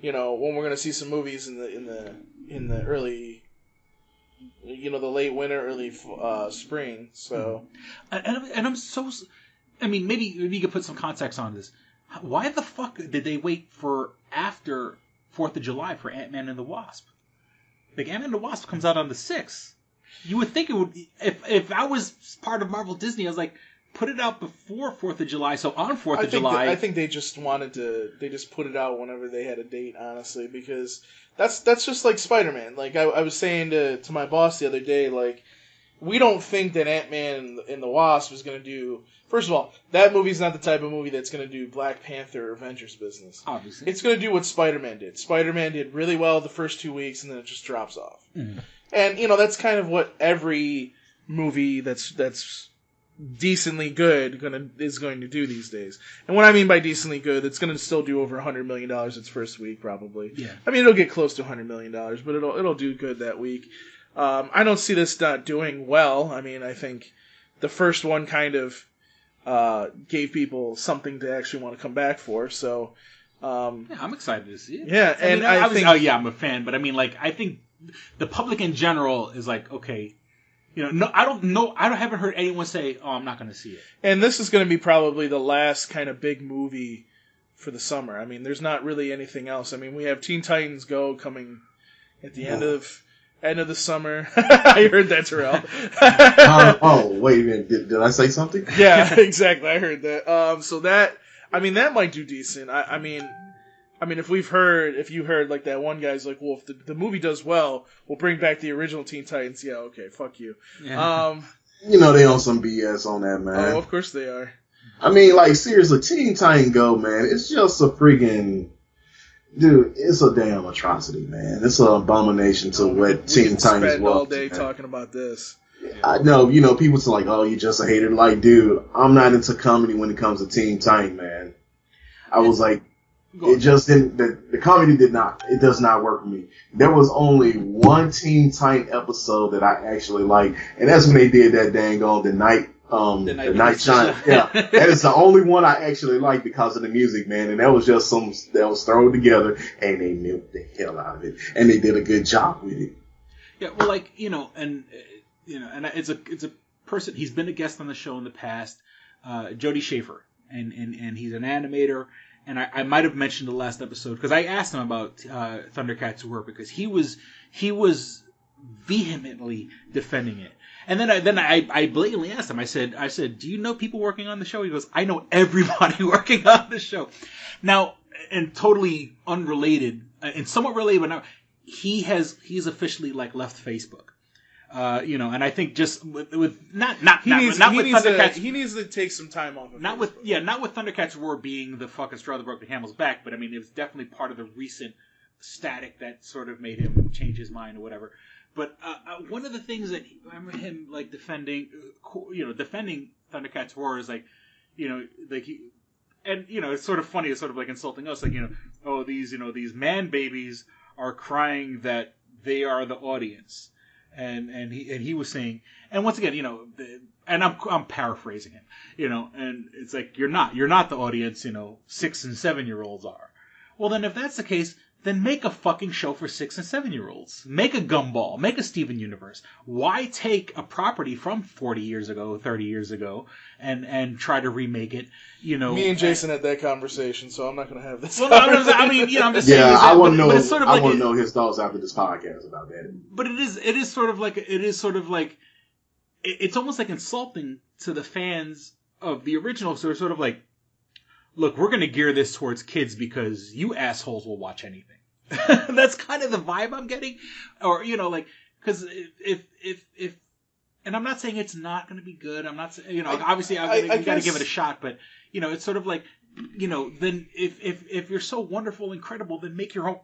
we're going to see some movies in the early, the late winter, early spring. So. And I'm so. I mean, maybe you could put some context on this. Why the fuck did they wait for after 4th of July for Ant-Man and the Wasp? Like, Ant-Man and the Wasp comes out on the 6th. You would think it would... If I was part of Marvel Disney, I was like, put it out before 4th of July, so on 4th of July... I think they just wanted to... They just put it out whenever they had a date, honestly, because that's just like Spider-Man. Like, I was saying to my boss the other day, like, we don't think that Ant-Man and the Wasp is going to do... First of all, that movie's not the type of movie that's going to do Black Panther or Avengers business. Obviously. It's going to do what Spider-Man did. Spider-Man did really well the first 2 weeks, and then it just drops off. Mm. And, that's kind of what every movie that's decently good is going to do these days. And what I mean by decently good, it's going to still do over $100 million its first week, probably. Yeah. I mean, it'll get close to $100 million, but it'll do good that week. I don't see this not doing well. I mean, I think the first one kind of gave people something to actually want to come back for. So, I'm excited to see it. Yeah, and I think, I'm a fan, but I mean, like, I think the public in general is like, okay, I haven't heard anyone say, "Oh, I'm not going to see it." And this is going to be probably the last kind of big movie for the summer. I mean, there's not really anything else. I mean, we have Teen Titans Go coming at the end of the summer. I heard that, Terrell. Oh, wait a minute. Did I say something? Yeah, exactly. I heard that. So that might do decent. I mean, if you heard like that one guy's like, well, if the movie does well, we'll bring back the original Teen Titans. Yeah, okay, fuck you. Yeah. You know they on some BS on that, man. Oh, of course they are. I mean, like, seriously, Teen Titan Go, man, it's just a freaking... Dude, it's a damn atrocity, man. It's an abomination to what Teen Titans was. Spend all day talking about this. I know, people say like, oh, you just a hater. Like, dude, I'm not into comedy when it comes to Teen Titan, man. I was like, it just didn't, the comedy does not work for me. There was only one Teen Titan episode that I actually liked, and that's when they did that dang on the night shine. Yeah, that is the only one I actually liked because of the music, man. And that was just that was thrown together, and they milked the hell out of it, and they did a good job with it. Yeah, well, like and it's a person. He's been a guest on the show in the past, Jody Schaefer, and he's an animator. And I might have mentioned the last episode because I asked him about Thundercats' work because he was vehemently defending it. And then I blatantly asked him. I said, do you know people working on the show? He goes, I know everybody working on the show. Now, and totally unrelated and somewhat related, but now he's officially like left Facebook. And I think just with not with Thundercats, he needs to take some time off. Not with Thundercats Roar being the fucking straw that broke the camel's back, but I mean it was definitely part of the recent static that sort of made him change his mind or whatever. But one of the things that I remember him like defending Thundercats Roar is like, it's sort of funny, it's sort of like insulting us, like these man babies are crying that they are the audience. And he was saying, and once again, and I'm paraphrasing him, and it's like you're not the audience, 6 and 7 year olds are. Well, then if that's the case, then make a fucking show for 6 and 7 year olds. Make a Gumball, make a Steven Universe. Why take a property from 40 years ago, 30 years ago, and try to remake it? Me and Jason had that conversation, so I'm not going to have this. Well, I'm just saying. Yeah, I want to know his thoughts after this podcast about that. But it is sort of like it's almost like insulting to the fans of the original. So it's sort of like, look, we're going to gear this towards kids because you assholes will watch anything. That's kind of the vibe I'm getting, or because if and I'm not saying it's not going to be good. I'm not saying obviously you got to give it a shot, but it's sort of like then if you're so wonderful and incredible, then make your own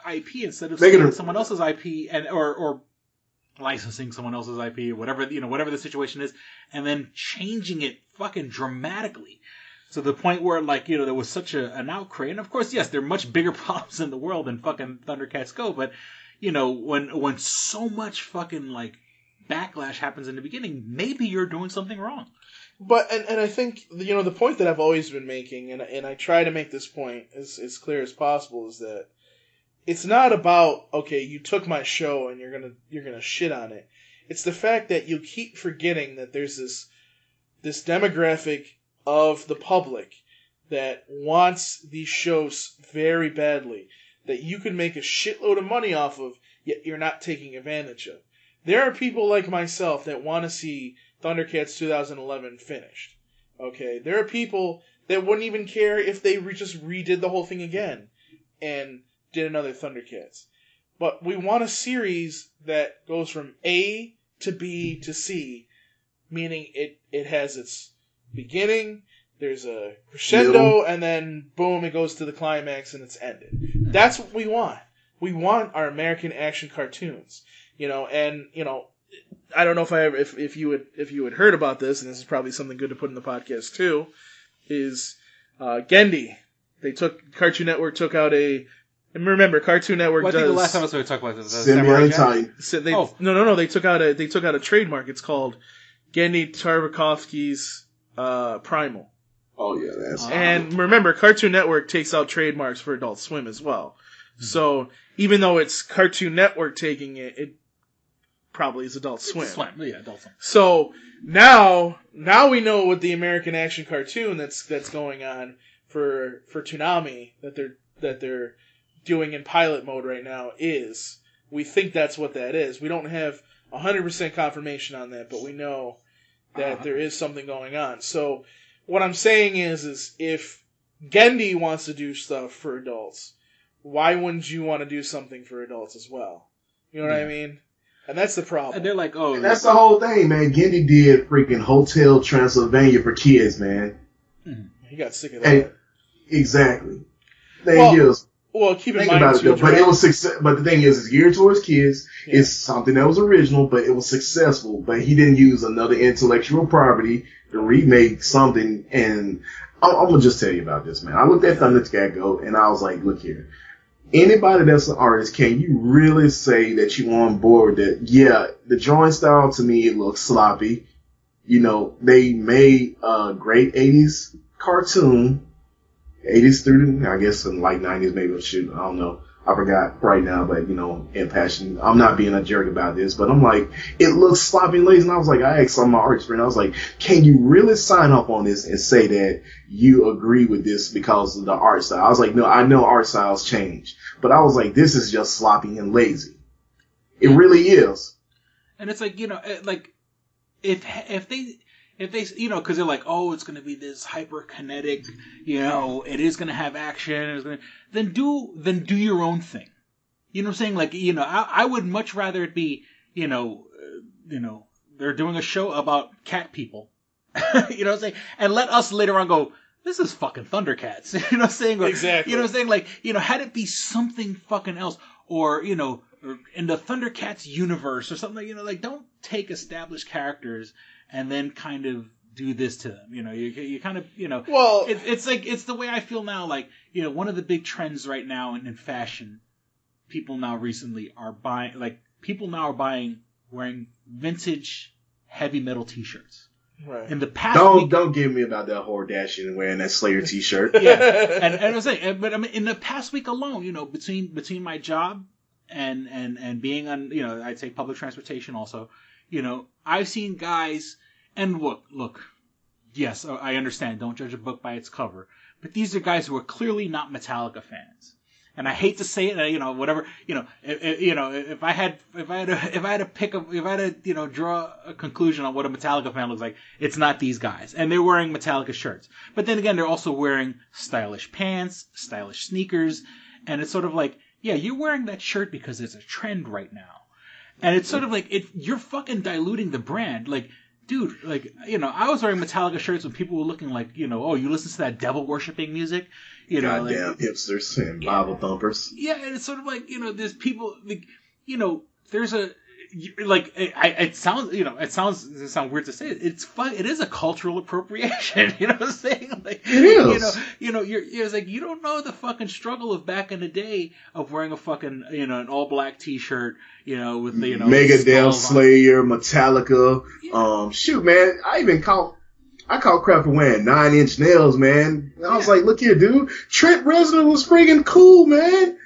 IP instead of stealing someone else's IP and or licensing someone else's IP or whatever whatever the situation is, and then changing it fucking dramatically. To the point where, there was such an outcry. And, of course, yes, there are much bigger problems in the world than fucking Thundercats Go. But, when so much fucking, backlash happens in the beginning, maybe you're doing something wrong. But, and I think, the point that I've always been making, and I try to make this point as clear as possible, is that it's not about, okay, you took my show and you're gonna shit on it. It's the fact that you keep forgetting that there's this demographic of the public that wants these shows very badly, that you can make a shitload of money off of, yet you're not taking advantage of. There are people like myself that want to see Thundercats 2011 finished. Okay, there are people that wouldn't even care if they just redid the whole thing again and did another Thundercats. But we want a series that goes from A to B to C, meaning it has its beginning, there's a crescendo, and then boom, it goes to the climax and it's ended. That's what we want. We want our American action cartoons, and I don't know if you had heard about this, and this is probably something good to put in the podcast too, is Gendy. Cartoon Network took out and remember, Cartoon Network I does. think the last episode we talked about this. Samurai Titan. No. They took out a trademark. It's called Gendy Tartakovsky's Primal. Oh yeah, that's. And remember, Cartoon Network takes out trademarks for Adult Swim as well. Mm-hmm. So even though it's Cartoon Network taking it, it probably is Adult Swim. Yeah, Adult Swim. So now we know what the American action cartoon that's going on for Toonami that they're doing in pilot mode right now is. We think that's what that is. We don't have 100% confirmation on that, but we know that there is something going on. So what I'm saying is if Gendy wants to do stuff for adults, why wouldn't you want to do something for adults as well? You know what I mean? And that's the problem. And they're like, oh, And that's the whole thing, man. Gendy did freaking Hotel Transylvania for kids, man. He got sick of that. And exactly. Thing is, well, keep in think mind about it too, though, but it was success. But the thing is, it's geared towards kids. Yeah. It's something that was original, but it was successful. But he didn't use another intellectual property to remake something. And I'm gonna just tell you about this, man. I looked at Thundercat Go, and I was like, look here. Anybody that's an artist, can you really say that you on board that? Yeah, the drawing style to me, it looks sloppy. You know, they made a great 80s cartoon. 80s through, I guess, in like 90s, maybe. Shoot, I don't know. I forgot right now, but, you know, in passion. I'm not being a jerk about this, but I'm like, it looks sloppy and lazy. And I was like, I asked some of my artists friends, I was like, can you really sign up on this and say that you agree with this because of the art style? I was like, no, I know art styles change. But I was like, this is just sloppy and lazy. It really is. And it's like, you know, like, if they, you know, because they're like, oh, it's going to be this hyperkinetic, you know, it is going to have action. Then do your own thing. You know what I'm saying? Like, you know, I would much rather it be, you know, they're doing a show about cat people. You know what I'm saying? And let us later on go, this is fucking Thundercats. You know what I'm saying? Or, exactly. You know what I'm saying? Like, you know, had it be something fucking else. Or, you know, in the Thundercats universe or something, you know, like, don't take established characters and then kind of do this to them. You know, you kind of, you know, well, it's like, it's the way I feel now. Like, you know, one of the big trends right now in fashion, people now recently are buying, wearing vintage heavy metal t-shirts. Right. In the past, don't give me about that Hordashian wearing that Slayer t-shirt. Yeah, and I was saying, but I mean, in the past week alone, you know, between my job and being on, you know, I take public transportation also, you know, I've seen guys, and look, yes, I understand, don't judge a book by its cover, but these are guys who are clearly not Metallica fans. And I hate to say it, you know, whatever, you know, if I had to you know, draw a conclusion on what a Metallica fan looks like, it's not these guys. And they're wearing Metallica shirts. But then again, they're also wearing stylish pants, stylish sneakers, and it's sort of like, yeah, you're wearing that shirt because it's a trend right now. And it's sort of like, you're fucking diluting the brand. Like, dude, like, you know, I was wearing Metallica shirts when people were looking like, you know, oh, you listen to that devil-worshipping music? You know, goddamn like, hipsters and Bible thumpers. Yeah, and it's sort of like, you know, there's people, like, you know, there's a, like, it sounds weird to say it. It's fun. It is a cultural appropriation. You know what I'm saying? Like, it is. You know, it's like, you don't know the fucking struggle of back in the day of wearing a fucking, you know, an all black t-shirt, you know, with the, you know, Megadeth, Slayer, Metallica. Yeah. Shoot, man, I caught crap for wearing 9-inch nails, man. And I was like, look here, dude. Trent Reznor was freaking cool, man.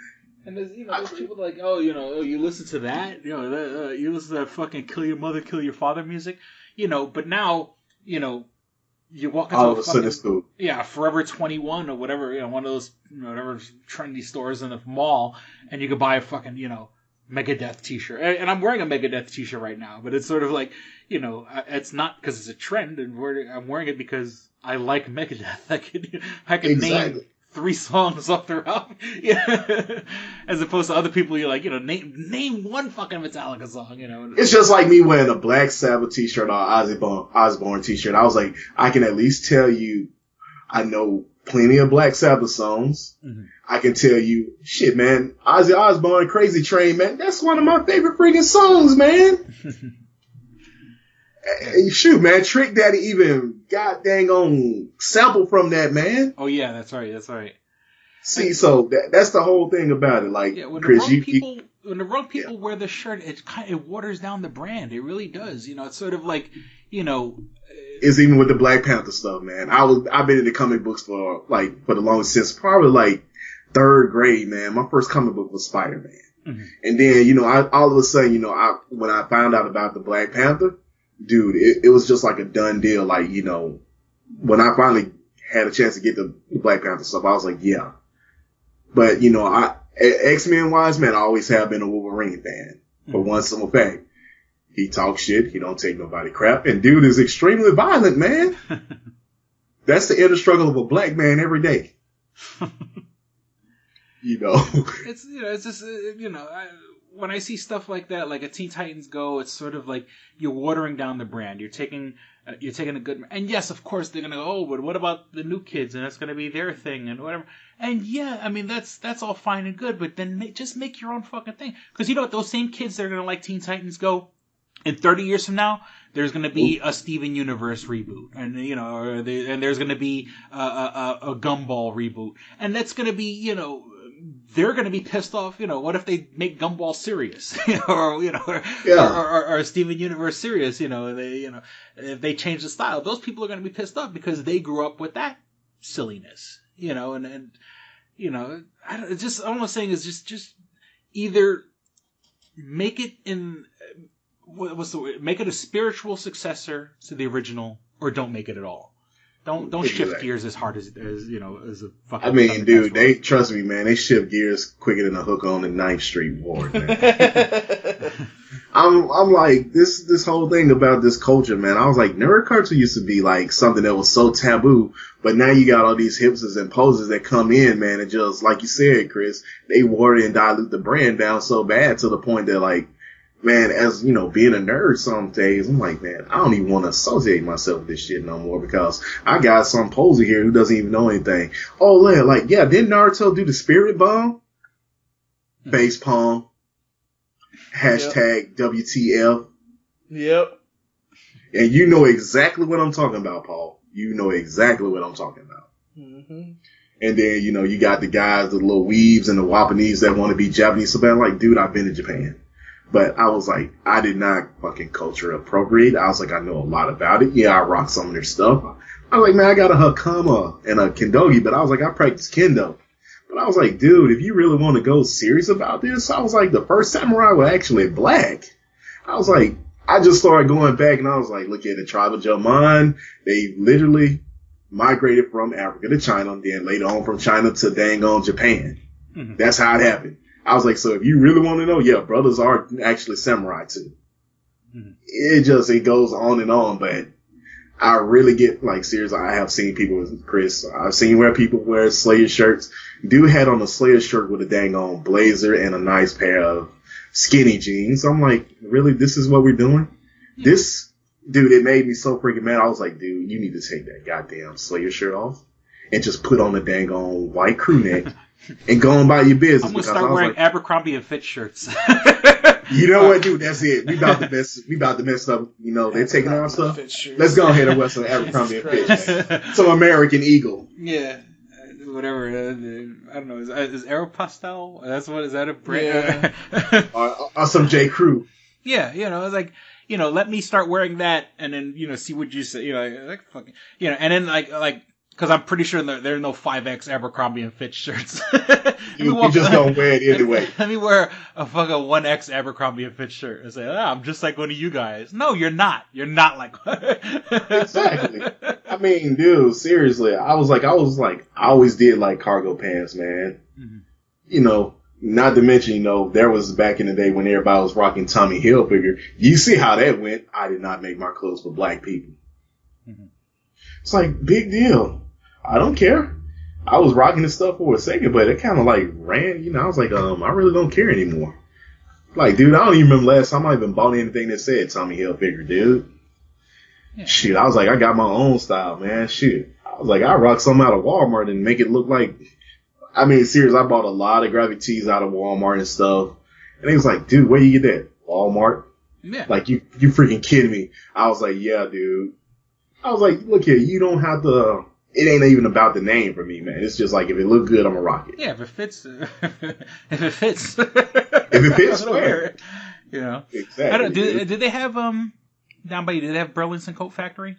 And there's, you know, there's people like, oh, you know, you listen to that, you know, you listen to that fucking kill your mother, kill your father music, you know, but now, you know, you walk into a fucking, cool. Yeah, Forever 21 or whatever, you know, one of those, you know, whatever trendy stores in the mall, and you could buy a fucking, you know, Megadeth t-shirt. And I'm wearing a Megadeth t-shirt right now, but it's sort of like, you know, it's not because it's a trend, and I'm wearing it because I like Megadeth. I can exactly. name 3 songs off their album. Yeah. As opposed to other people, you're like, you know, name one fucking Metallica song, you know. It's just like me wearing a Black Sabbath t-shirt or Osbourne t-shirt. I was like, I can at least tell you I know plenty of Black Sabbath songs. Mm-hmm. I can tell you, shit, man, Ozzy Osbourne, Crazy Train, man, that's one of my favorite freaking songs, man. Shoot, man, Trick Daddy even got dang on sample from that, man. Oh yeah, that's right. See, so that's the whole thing about it. Like, yeah, when Chris, when the wrong people wear the shirt, it waters down the brand. It really does. You know, it's sort of like, you know, it's even with the Black Panther stuff, man. I've been in the comic books for the longest since probably like 3rd grade, man. My first comic book was Spider-Man. Mm-hmm. And then, you know, all of a sudden, you know, when I found out about the Black Panther, dude, it was just like a done deal. Like, you know, when I finally had a chance to get the Black Panther stuff, I was like, yeah. But, you know, X-Men wise, man, I always have been a Wolverine fan. For one simple fact. He talks shit. He don't take nobody crap. And dude is extremely violent, man. That's the inner struggle of a black man every day. You know. It's just, when I see stuff like that, like a Teen Titans Go, it's sort of like you're watering down the brand. You're taking a good, and yes, of course they're gonna go, oh, but what about the new kids? And that's gonna be their thing and whatever. And yeah, I mean that's all fine and good, but then just make your own fucking thing. Because you know what, those same kids that are gonna like Teen Titans Go, in 30 years from now, there's going to be a Steven Universe reboot, and and there's going to be a Gumball reboot, and that's going to be, they're going to be pissed off. What if they make Gumball serious, or Steven Universe serious? If they change the style, those people are going to be pissed off because they grew up with that silliness, and it's just all I'm saying is just either make it in. What's the word? Make it a spiritual successor to the original, or don't make it at all. Don't shift gears as hard as a fucking. I mean, dude, they trust me, man. They shift gears quicker than a hook on the 9th Street Ward, man. I'm like this whole thing about this culture, man. I was like, nerd culture used to be like something that was so taboo, but now you got all these hipsters and posers that come in, man, and just like you said, Chris, they water and dilute the brand down so bad to the point that like. Man, as being a nerd some days, I'm like, man, I don't even want to associate myself with this shit no more because I got some poser here who doesn't even know anything. Oh, yeah, didn't Naruto do the spirit bomb? Face palm. Hashtag WTF. Yep. And you know exactly what I'm talking about, Paul. You know exactly what I'm talking about. Mm-hmm. And then, you got the guys, the little weebs and the Wapanese that want to be Japanese so bad. Like, dude, I've been to Japan. But I was like, I did not fucking culture appropriate. I was like, I know a lot about it. Yeah, I rock some of their stuff. I was like, man, I got a Hakama and a Kendogi, but I was like, I practice Kendo. But I was like, dude, if you really want to go serious about this, I was like, the first samurai were actually black. I was like, I just started going back and I was like, look at the tribe of Jaman. They literally migrated from Africa to China, and then later on from China to dang on Japan. Mm-hmm. That's how it happened. I was like, so if you really want to know, yeah, brothers are actually samurai too. Mm-hmm. It goes on and on, but I really get like serious. I have seen people, Chris, I've seen where people wear Slayer shirts. Dude had on a Slayer shirt with a dang on blazer and a nice pair of skinny jeans. I'm like, really, this is what we're doing? Mm-hmm. This, dude, it made me so freaking mad. I was like, dude, you need to take that goddamn Slayer shirt off and just put on a dang on white crew neck. And go on by your business. I'm gonna start wearing Abercrombie and Fitch shirts. You know what, dude? That's it. We about to mess up. They're taking our stuff. Let's go ahead and wear some Abercrombie and Fitch. Man. Some American Eagle. Yeah, whatever. I don't know. Is Aeropostale? Is that a brand? Yeah. or some J. Crew. Yeah, it's like. Let me start wearing that, and then see what you say. Like fucking. And then like. Because I'm pretty sure there are no 5X Abercrombie and Fitch shirts. You just don't wear it anyway. Let me wear a fucking 1X Abercrombie and Fitch shirt and say, I'm just like one of you guys. No, you're not. You're not like Exactly. I mean, dude, seriously. I always did like cargo pants, man. Mm-hmm. Not to mention, there was back in the day when everybody was rocking Tommy Hilfiger. You see how that went. I did not make my clothes for black people. Mm-hmm. It's like, big deal. I don't care. I was rocking this stuff for a second, but it kind of like ran, I was like, I really don't care anymore. Like, dude, I don't even remember last time I even bought anything that said Tommy Hilfiger, dude. Yeah. Shit, I was like, I got my own style, man. Shit. I was like, I rock something out of Walmart and make it look like, seriously, I bought a lot of graphic tees out of Walmart and stuff. And he was like, dude, where you get that? Walmart? Yeah. Like, you freaking kidding me. I was like, yeah, dude. I was like, look here, you don't have to, it ain't even about the name for me, man. It's just like, if it look good, I'm gonna rock it. Yeah, if it fits. If it fits. If it fits, wear it. Exactly. Did they have, down by you, did they have Burlington Coat Factory?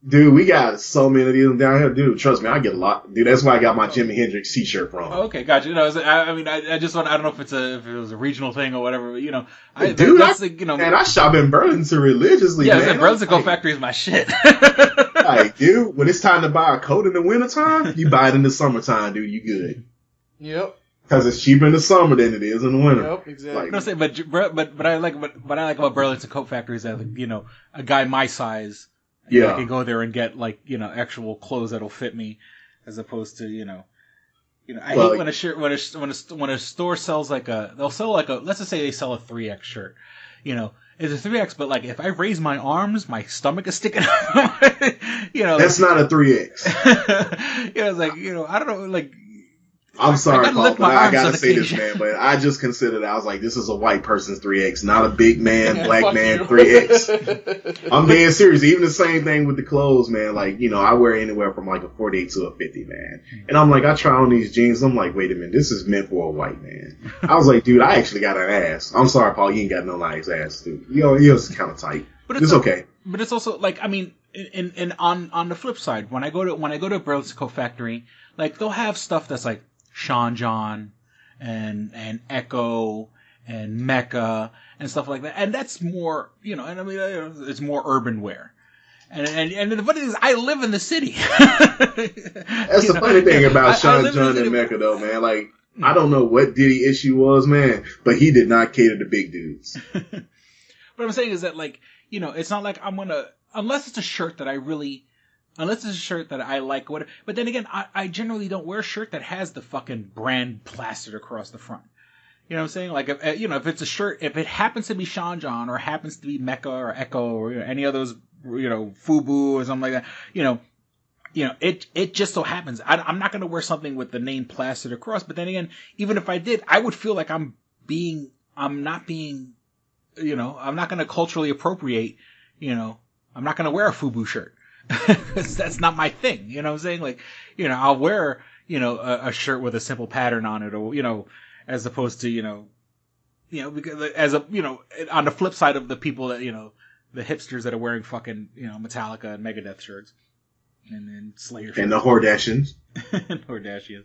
Dude, we got so many of these down here. Dude, trust me, I get a lot. Dude, that's why I got my Jimi Hendrix t-shirt from. Oh, okay, gotcha. I just want, I don't know if it was a regional thing or whatever, but, man, I shop in Burlington religiously, man. Yeah, Burlington Coat Factory is my shit. Like, dude, when it's time to buy a coat in the wintertime, you buy it in the summertime, dude, you good. Yep. Because it's cheaper in the summer than it is in the winter. Yep, exactly. No, say, but I like what I like about Burlington Coat Factory is that, you know, a guy my size, Yeah. I can go there and get, like, you know, actual clothes that'll fit me, as opposed to, you know, I hate when a shirt when a store sells they'll sell like a, let's just say they sell a 3X shirt, you know, it's a 3X, but like if I raise my arms, my stomach is sticking out. You know, that's not a 3X. You know, it's like, you know, I don't know, like. I'm sorry, Paul, but I gotta say this, occasion. man. But I just considered that. I was like, this is a white person's 3X, not a big man, black man you. 3X. I'm dead serious. Even the same thing with the clothes, man. Like, you know, I wear anywhere from like a 48 to a 50, man. And I'm like, I try on these jeans. I'm like, wait a minute, this is meant for a white man. I was like, dude, I actually got an ass. I'm sorry, Paul, you ain't got no nice ass, dude. You're kind of tight. But it's okay. But it's also like, I mean, and on the flip side, when I go to Burlington Coat Factory, like they'll have stuff that's like Sean John and Echo and Mecca and stuff like that, and that's more, you know, and I mean it's more urban wear. And the funny thing is, I live in the city. That's the funny thing about Sean John and Mecca, though, man. Like, I don't know what Diddy issue was, man, but he did not cater to big dudes. What I'm saying is that, like, you know, it's not like I'm gonna, unless it's a shirt that I like, whatever. But then again, I generally don't wear a shirt that has the fucking brand plastered across the front. You know what I'm saying? Like, if, you know, if it's a shirt, if it happens to be Sean John or happens to be Mecca or Echo or, you know, any of those, you know, Fubu or something like that, you know, it just so happens. I'm not going to wear something with the name plastered across. But then again, even if I did, I would feel like I'm not being, you know, I'm not going to culturally appropriate, you know, I'm not going to wear a Fubu shirt. That's not my thing. You know what I'm saying? Like, you know, I'll wear, you know, a shirt with a simple pattern on it, or, you know, as opposed to, you know, because as a, you know, on the flip side of the people that, you know, the hipsters that are wearing fucking, you know, Metallica and Megadeth shirts, and then Slayer shirts. And the Hordashians. Hordashians.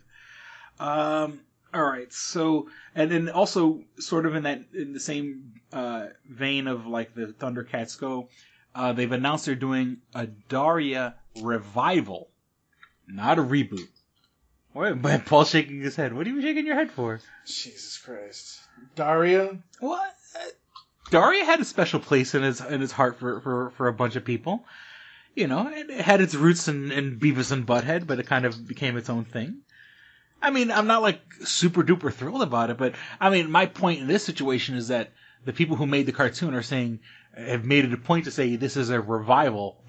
All right. So, and then also sort of in the same vein of like the Thundercats go, they've announced they're doing a Daria revival, not a reboot. Wait, Paul's shaking his head. What are you shaking your head for? Jesus Christ, Daria. What? Daria had a special place in his heart for a bunch of people. You know, it had its roots in Beavis and Butthead, but it kind of became its own thing. I mean, I'm not like super duper thrilled about it, but I mean, my point in this situation is that the people who made the cartoon have made it a point to say this is a revival,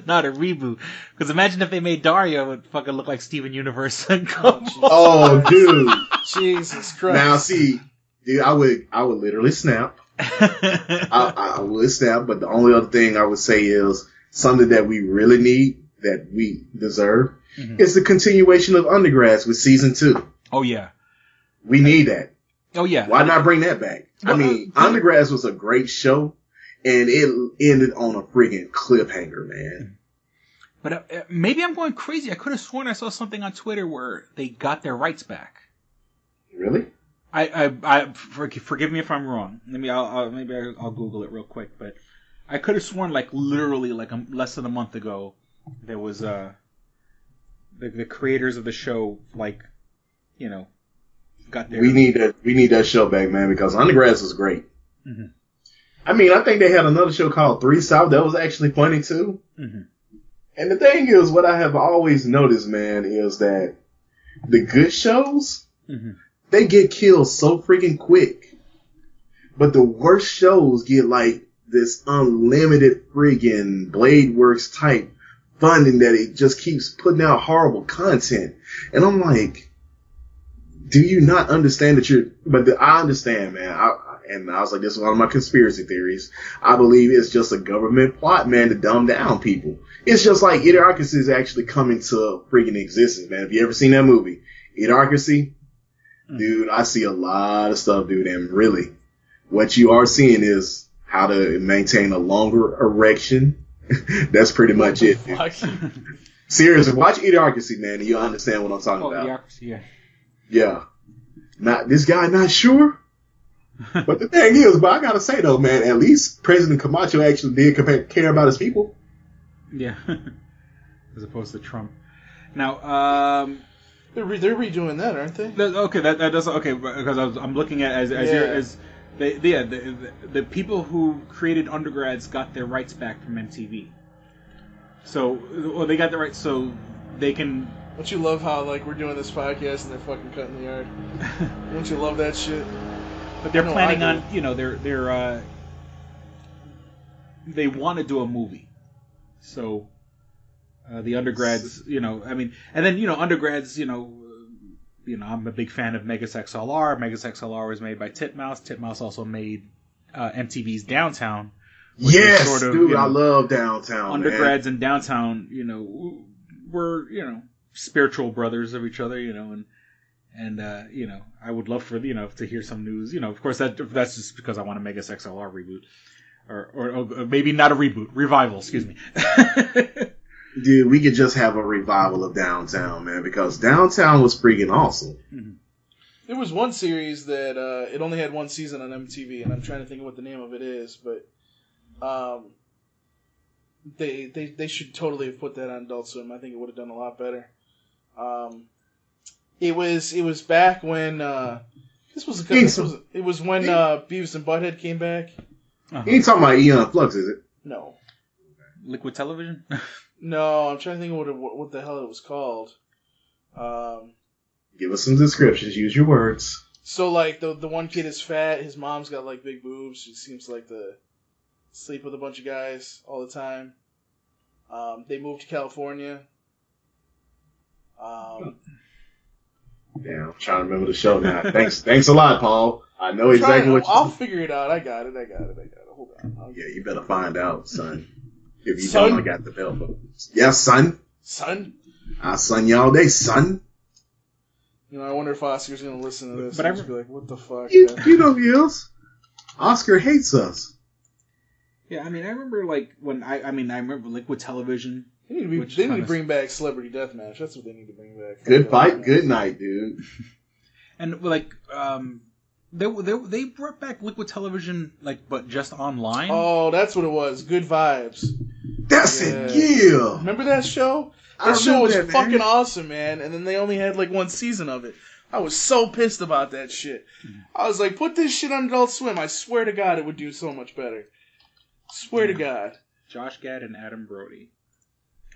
not a reboot. Because imagine if they made Daria, it would fucking look like Steven Universe. Oh, dude. Jesus Christ. Now, see, dude, I would literally snap. I would snap, but the only other thing I would say is something that we really need, that we deserve, is the continuation of Undergrads with season 2. Oh, yeah. We need that. Oh, yeah. Why not bring that back? Well, I mean, Undergrads was a great show, and it ended on a friggin' cliffhanger, man. But maybe I'm going crazy. I could have sworn I saw something on Twitter where they got their rights back. Really? Forgive me if I'm wrong. Maybe I'll Google it real quick. But I could have sworn, like, literally, like, less than a month ago, there was the creators of the show, like, you know, got their. We need that show back, man, because Undergrads was great. Mm-hmm. I mean, I think they had another show called 3 South that was actually funny too. Mm-hmm. And the thing is, what I have always noticed, man, is that the good shows, they get killed so freaking quick. But the worst shows get like this unlimited friggin' Blade Works type funding that it just keeps putting out horrible content. And I'm like, do you not understand that I understand, man. I was like, this is one of my conspiracy theories. I believe it's just a government plot, man, to dumb down people. It's just like Idiocracy is actually coming to freaking existence, man. Have you ever seen that movie? Idiocracy? Dude, I see a lot of stuff, dude, and really, what you are seeing is how to maintain a longer erection. That's pretty much it, dude. Seriously, watch Idiocracy, man, and you'll understand what I'm talking about. Idiocracy, yeah. Yeah. This guy not sure? But the thing is, but I gotta say though, man, at least President Camacho actually did care about his people. Yeah. As opposed to Trump. Now, They're redoing that, aren't they? Okay, that does okay because I'm looking at the people who created Undergrads got their rights back from MTV. So, or they got the rights so they can. Don't you love how like we're doing this podcast and they're fucking cutting the yard? Don't you love that shit? But they're planning on, they want to do a movie. So the Undergrads, and then Undergrads, I'm a big fan of Megas XLR. Megas XLR was made by Titmouse. Titmouse also made MTV's Downtown. Yes, sort of, dude, I love Downtown. Undergrads and Downtown, were spiritual brothers of each other, and I would love for to hear some news. Of course that's just because I want a Megas XLR reboot, or maybe not a reboot, revival. Excuse me. Dude, we could just have a revival of Downtown, man, because Downtown was freaking awesome. Mm-hmm. There was one series that it only had one season on MTV, and I'm trying to think of what the name of it is, but they should totally have put that on Adult Swim. I think it would have done a lot better. It was back when it was when Beavis and Butthead came back. You ain't talking about Eon Flux, is it? No. Liquid Television? No, I'm trying to think of what the hell it was called. Give us some descriptions. Use your words. So, like, the one kid is fat. His mom's got, like, big boobs. She seems like to sleep with a bunch of guys all the time. They moved to California. Damn, I'm trying to remember the show now. Thanks a lot, Paul. I know exactly what I'll figure it out. I got it. Hold on. Yeah, you better find out, son. If you don't, I got the bill. Yeah, son. Son? I son you all day, son. I wonder if Oscar's going to listen to this but and just be like, what the fuck? You know he is. Oscar hates us. Yeah, I remember, like, when I remember Liquid Television. They need to bring back Celebrity Deathmatch. That's what they need to bring back. Good fight, good night, dude. And, like, they brought back Liquid Television, like, but just online. Oh, that's what it was. Good Vibes. That's it, yeah. Remember that show? That show was fucking awesome, man. And then they only had, like, one season of it. I was so pissed about that shit. I was like, put this shit on Adult Swim. I swear to God it would do so much better. Swear to God. Josh Gad and Adam Brody.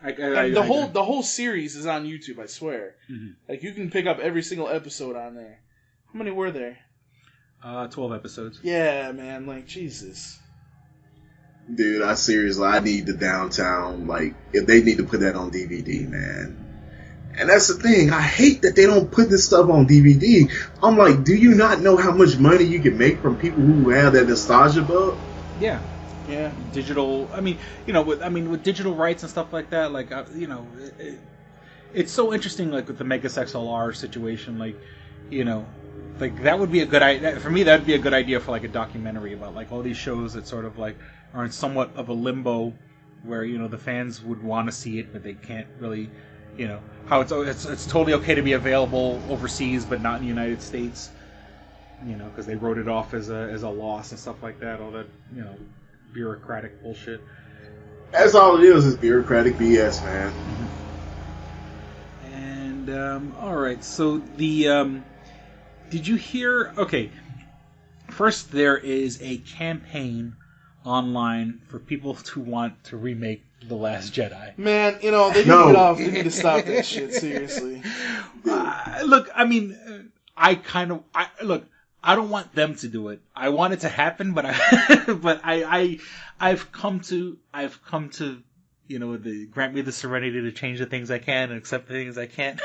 The whole series is on YouTube, I swear. Mm-hmm. Like, you can pick up every single episode on there. How many were there? 12 episodes. Yeah, man, like, Jesus. Dude, I need the Downtown, like, if they need to put that on DVD, man. And that's the thing, I hate that they don't put this stuff on DVD. I'm like, do you not know how much money you can make from people who have that nostalgia bug? Yeah. Yeah, digital. With digital rights and stuff like that, like it's so interesting. Like with the Megas XLR situation, like that would be a good idea for me. That'd be a good idea for like a documentary about like all these shows that sort of like are in somewhat of a limbo, where the fans would want to see it, but they can't really, how it's totally okay to be available overseas, but not in the United States, because they wrote it off as a loss and stuff like that. All that bureaucratic bullshit. That's all it is bureaucratic BS, man. And all right, so the did you hear? Okay, first there is a campaign online for people to want to remake The Last Jedi. Man, they need to get off. They need to stop that shit. Seriously. Look, I don't want them to do it. I want it to happen, but I've come to grant me the serenity to change the things I can and accept the things I can't.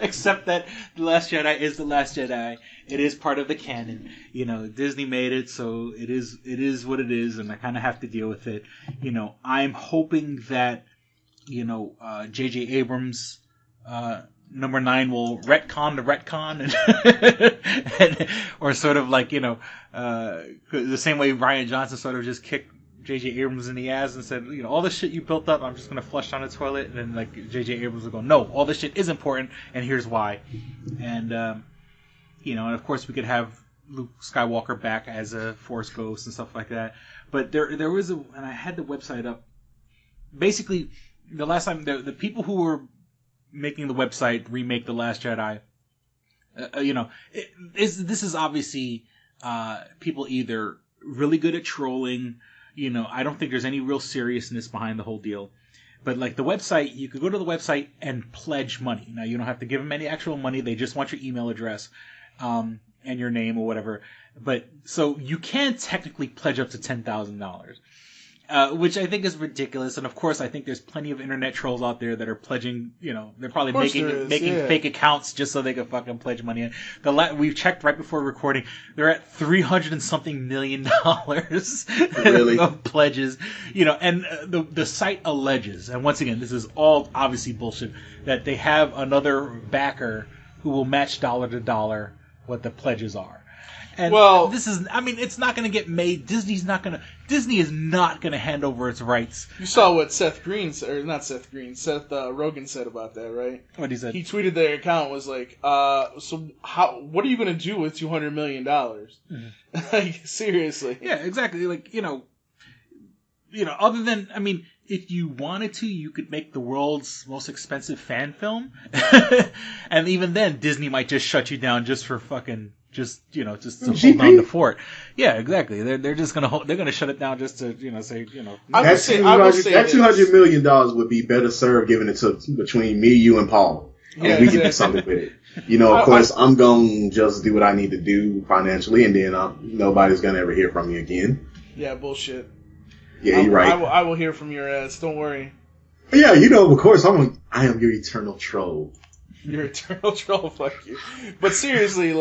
Accept that The Last Jedi is The Last Jedi. It is part of the canon. Disney made it, so it is what it is, and I kind of have to deal with it. I'm hoping that J.J. Abrams number 9 will retcon the retcon, and or sort of like the same way Rian Johnson sort of just kicked J.J. Abrams in the ass and said, all this shit you built up, I'm just gonna flush down the toilet, and then like J.J. Abrams will go, no, all this shit is important, and here's why, and and of course we could have Luke Skywalker back as a Force ghost and stuff like that, but there was and I had the website up. Basically, the last time the people who were making the website remake The Last Jedi. This is obviously people either really good at trolling. I don't think there's any real seriousness behind the whole deal. But like the website, you could go to the website and pledge money. Now you don't have to give them any actual money. They just want your email address and your name or whatever. But so you can technically pledge up to $10,000. Which I think is ridiculous, and of course I think there's plenty of internet trolls out there that are pledging. They're probably making fake accounts just so they can fucking pledge money. We've checked right before recording; they're at $300 and something million really? of pledges. And the site alleges, and once again, this is all obviously bullshit, that they have another backer who will match dollar to dollar what the pledges are. And this is, it's not going to get made. Disney is not going to hand over its rights. You saw what Seth Rogen said about that, right? What he said? He tweeted their account was like, what are you going to do with $200 million? Mm-hmm. Like, seriously. Yeah, exactly. Like, other than, if you wanted to, you could make the world's most expensive fan film. And even then, Disney might just shut you down just for fucking... just to hold down the fort. Yeah, exactly. They're just gonna shut it down just to say. That $200 million would be better served giving it to between me, you, and Paul, and we can do something with it. Of course, I'm gonna just do what I need to do financially, and then nobody's gonna ever hear from me again. Yeah, bullshit. Yeah, you're right. I will hear from your ass. Don't worry. Yeah, of course, I am your eternal troll. Your eternal troll, fuck you. But seriously,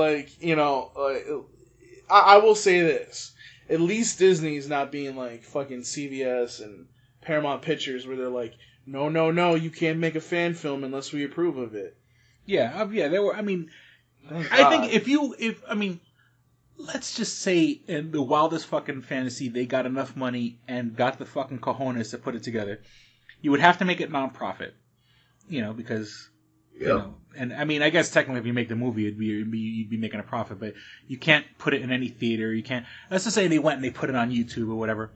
I will say this. At least Disney's not being like fucking CBS and Paramount Pictures where they're like, no, you can't make a fan film unless we approve of it. Yeah, there were, I think let's just say in the wildest fucking fantasy, they got enough money and got the fucking cojones to put it together. You would have to make it non-profit, because... Yeah. And I guess technically if you make the movie, you'd be making a profit, but you can't put it in any theater. You can't. Let's just say they went and they put it on YouTube or whatever,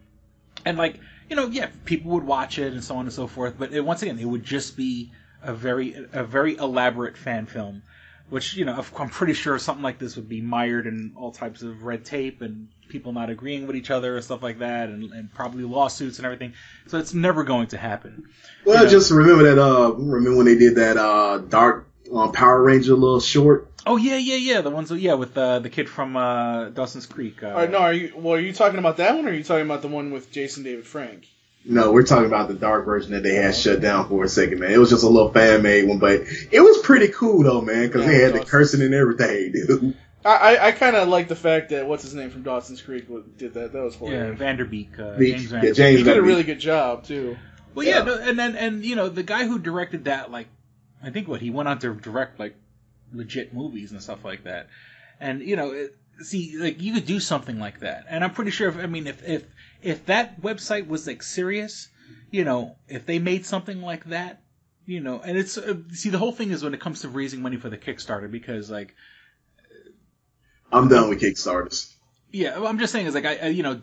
and people would watch it and so on and so forth. But once again, it would just be a very elaborate fan film, which I'm pretty sure something like this would be mired in all types of red tape and people not agreeing with each other and stuff like that, and probably lawsuits and everything. So it's never going to happen. Well, just remember that. Remember when they did that Dark Power Ranger little short? Oh yeah. The ones with the kid from Dawson's Creek. Are you talking about that one, or are you talking about the one with Jason David Frank? No, we're talking about the dark version that they had shut down for a second, man. It was just a little fan-made one, but it was pretty cool, though, man, because they had the cursing and everything, dude. I kind of like the fact that, what's his name from Dawson's Creek did that. That was hilarious. Yeah, Vanderbeek. James Vanderbeek. James he did a really good job, too. Well, yeah, and the guy who directed that, I think he went on to direct, legit movies and stuff like that. And, you could do something like that. And I'm pretty sure, if that website was serious, if they made something like that, and it's the whole thing is when it comes to raising money for the Kickstarter, because I'm done with Kickstarters. Yeah, I'm just saying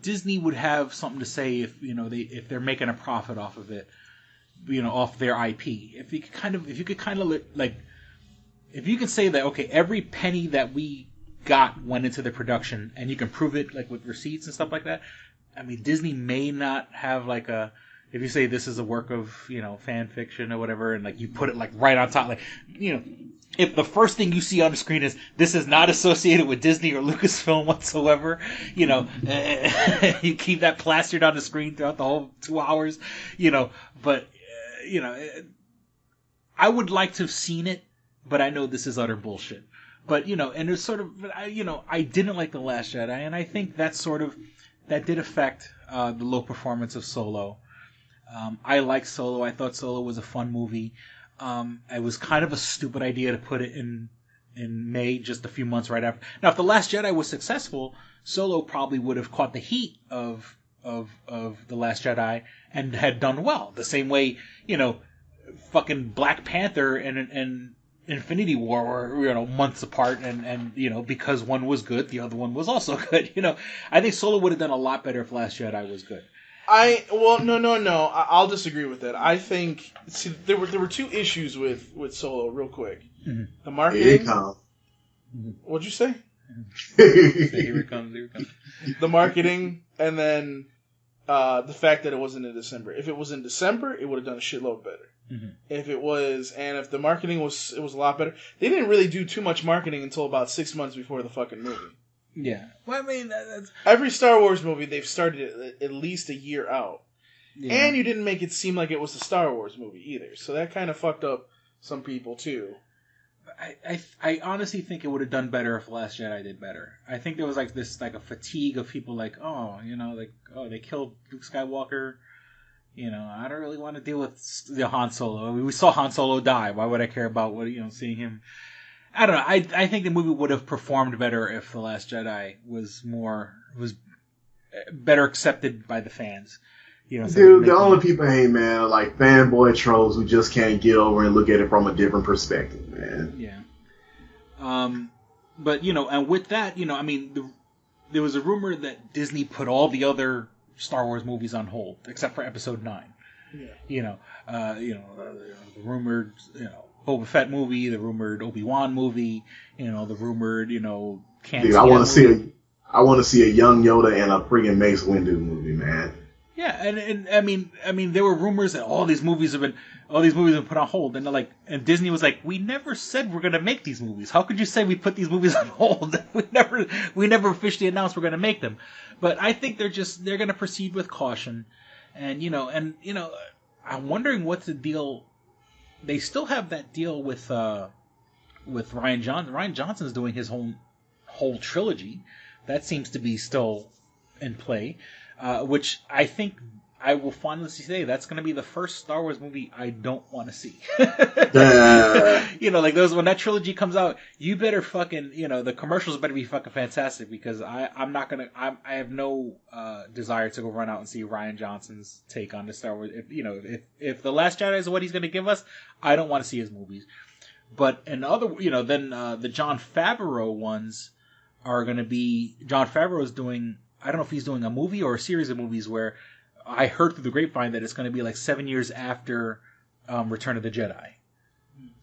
Disney would have something to say if they're making a profit off of it, off their IP. If you could say that, okay, every penny that we got went into the production, and you can prove it with receipts and stuff like that. Disney may not have if you say this is a work of fan fiction or whatever, and you put it right on top, if the first thing you see on the screen is this is not associated with Disney or Lucasfilm whatsoever, you keep that plastered on the screen throughout the whole 2 hours, but I would like to have seen it, but I know this is utter bullshit. But and it's sort of I didn't like The Last Jedi, and I think that did affect the low performance of Solo. I like Solo. I thought Solo was a fun movie. It was kind of a stupid idea to put it in May, just a few months right after. Now, if The Last Jedi was successful, Solo probably would have caught the heat of The Last Jedi and had done well. The same way, fucking Black Panther and Infinity War were, months apart, and because one was good, the other one was also good. I think Solo would have done a lot better if Last Jedi was good. No. I'll disagree with that. I think there were two issues with Solo. Real quick, the marketing. Here it comes. What'd you say? Here it comes. The marketing, and then the fact that it wasn't in December. If it was in December, it would have done a shitload better. If the marketing was a lot better. They didn't really do too much marketing until about 6 months before the fucking movie. Yeah. Well, I mean, every Star Wars movie, they've started at least a year out. Yeah. And you didn't make it seem like it was a Star Wars movie either. So that kind of fucked up some people, too. I honestly think it would have done better if The Last Jedi did better. I think there was a fatigue of people they killed Luke Skywalker. I don't really want to deal with the Han Solo. I mean, we saw Han Solo die. Why would I care about seeing him? I don't know. I think the movie would have performed better if The Last Jedi was better accepted by the fans. Dude, the only people I hate, man, are like fanboy trolls who just can't get over and look at it from a different perspective, man. Yeah. But and with that, I mean, there was a rumor that Disney put all the other Star Wars movies on hold except for Episode 9. Yeah. The rumored, Boba Fett movie, the rumored Obi-Wan movie, the rumored, can't. Dude, I want to see a young Yoda and a friggin' Mace Windu movie, man. Yeah, and I mean, there were rumors that all these movies have been put on hold, and Disney was like, we never said we're gonna make these movies. How could you say we put these movies on hold? we never officially announced we're gonna make them. But I think they're gonna proceed with caution, and I'm wondering what's the deal. They still have that deal with Rian Johnson. Rian Johnson's doing his whole trilogy. That seems to be still in play. Which I think I will finally say that's going to be the first Star Wars movie I don't want to see. When that trilogy comes out, you better fucking, the commercials better be fucking fantastic because I have no desire to go run out and see Rian Johnson's take on the Star Wars. If The Last Jedi is what he's going to give us, I don't want to see his movies. But then the Jon Favreau ones are going to be, Jon Favreau is doing, I don't know if he's doing a movie or a series of movies where I heard through the grapevine that it's going to be 7 years after Return of the Jedi.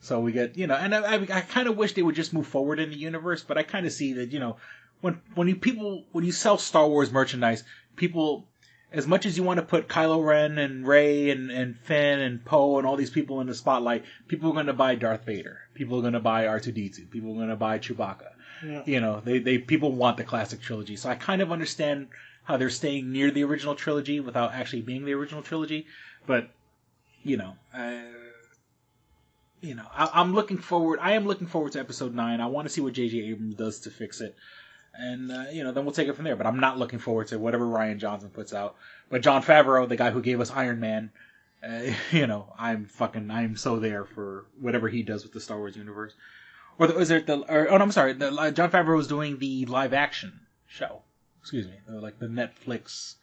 So we get, and I kind of wish they would just move forward in the universe, but I kind of see that, when you sell Star Wars merchandise, people, as much as you want to put Kylo Ren and Rey and Finn and Poe and all these people in the spotlight, people are going to buy Darth Vader. People are going to buy R2-D2. People are going to buy Chewbacca. Yeah. People want the classic trilogy. So I kind of understand how they're staying near the original trilogy without actually being the original trilogy. But, I'm looking forward. I am looking forward to Episode 9. I want to see what J.J. Abrams does to fix it. And, then we'll take it from there. But I'm not looking forward to whatever Rian Johnson puts out. But Jon Favreau, the guy who gave us Iron Man, I'm so there for whatever he does with the Star Wars universe. I'm sorry. Jon Favreau was doing the live action show. Excuse me, the Netflix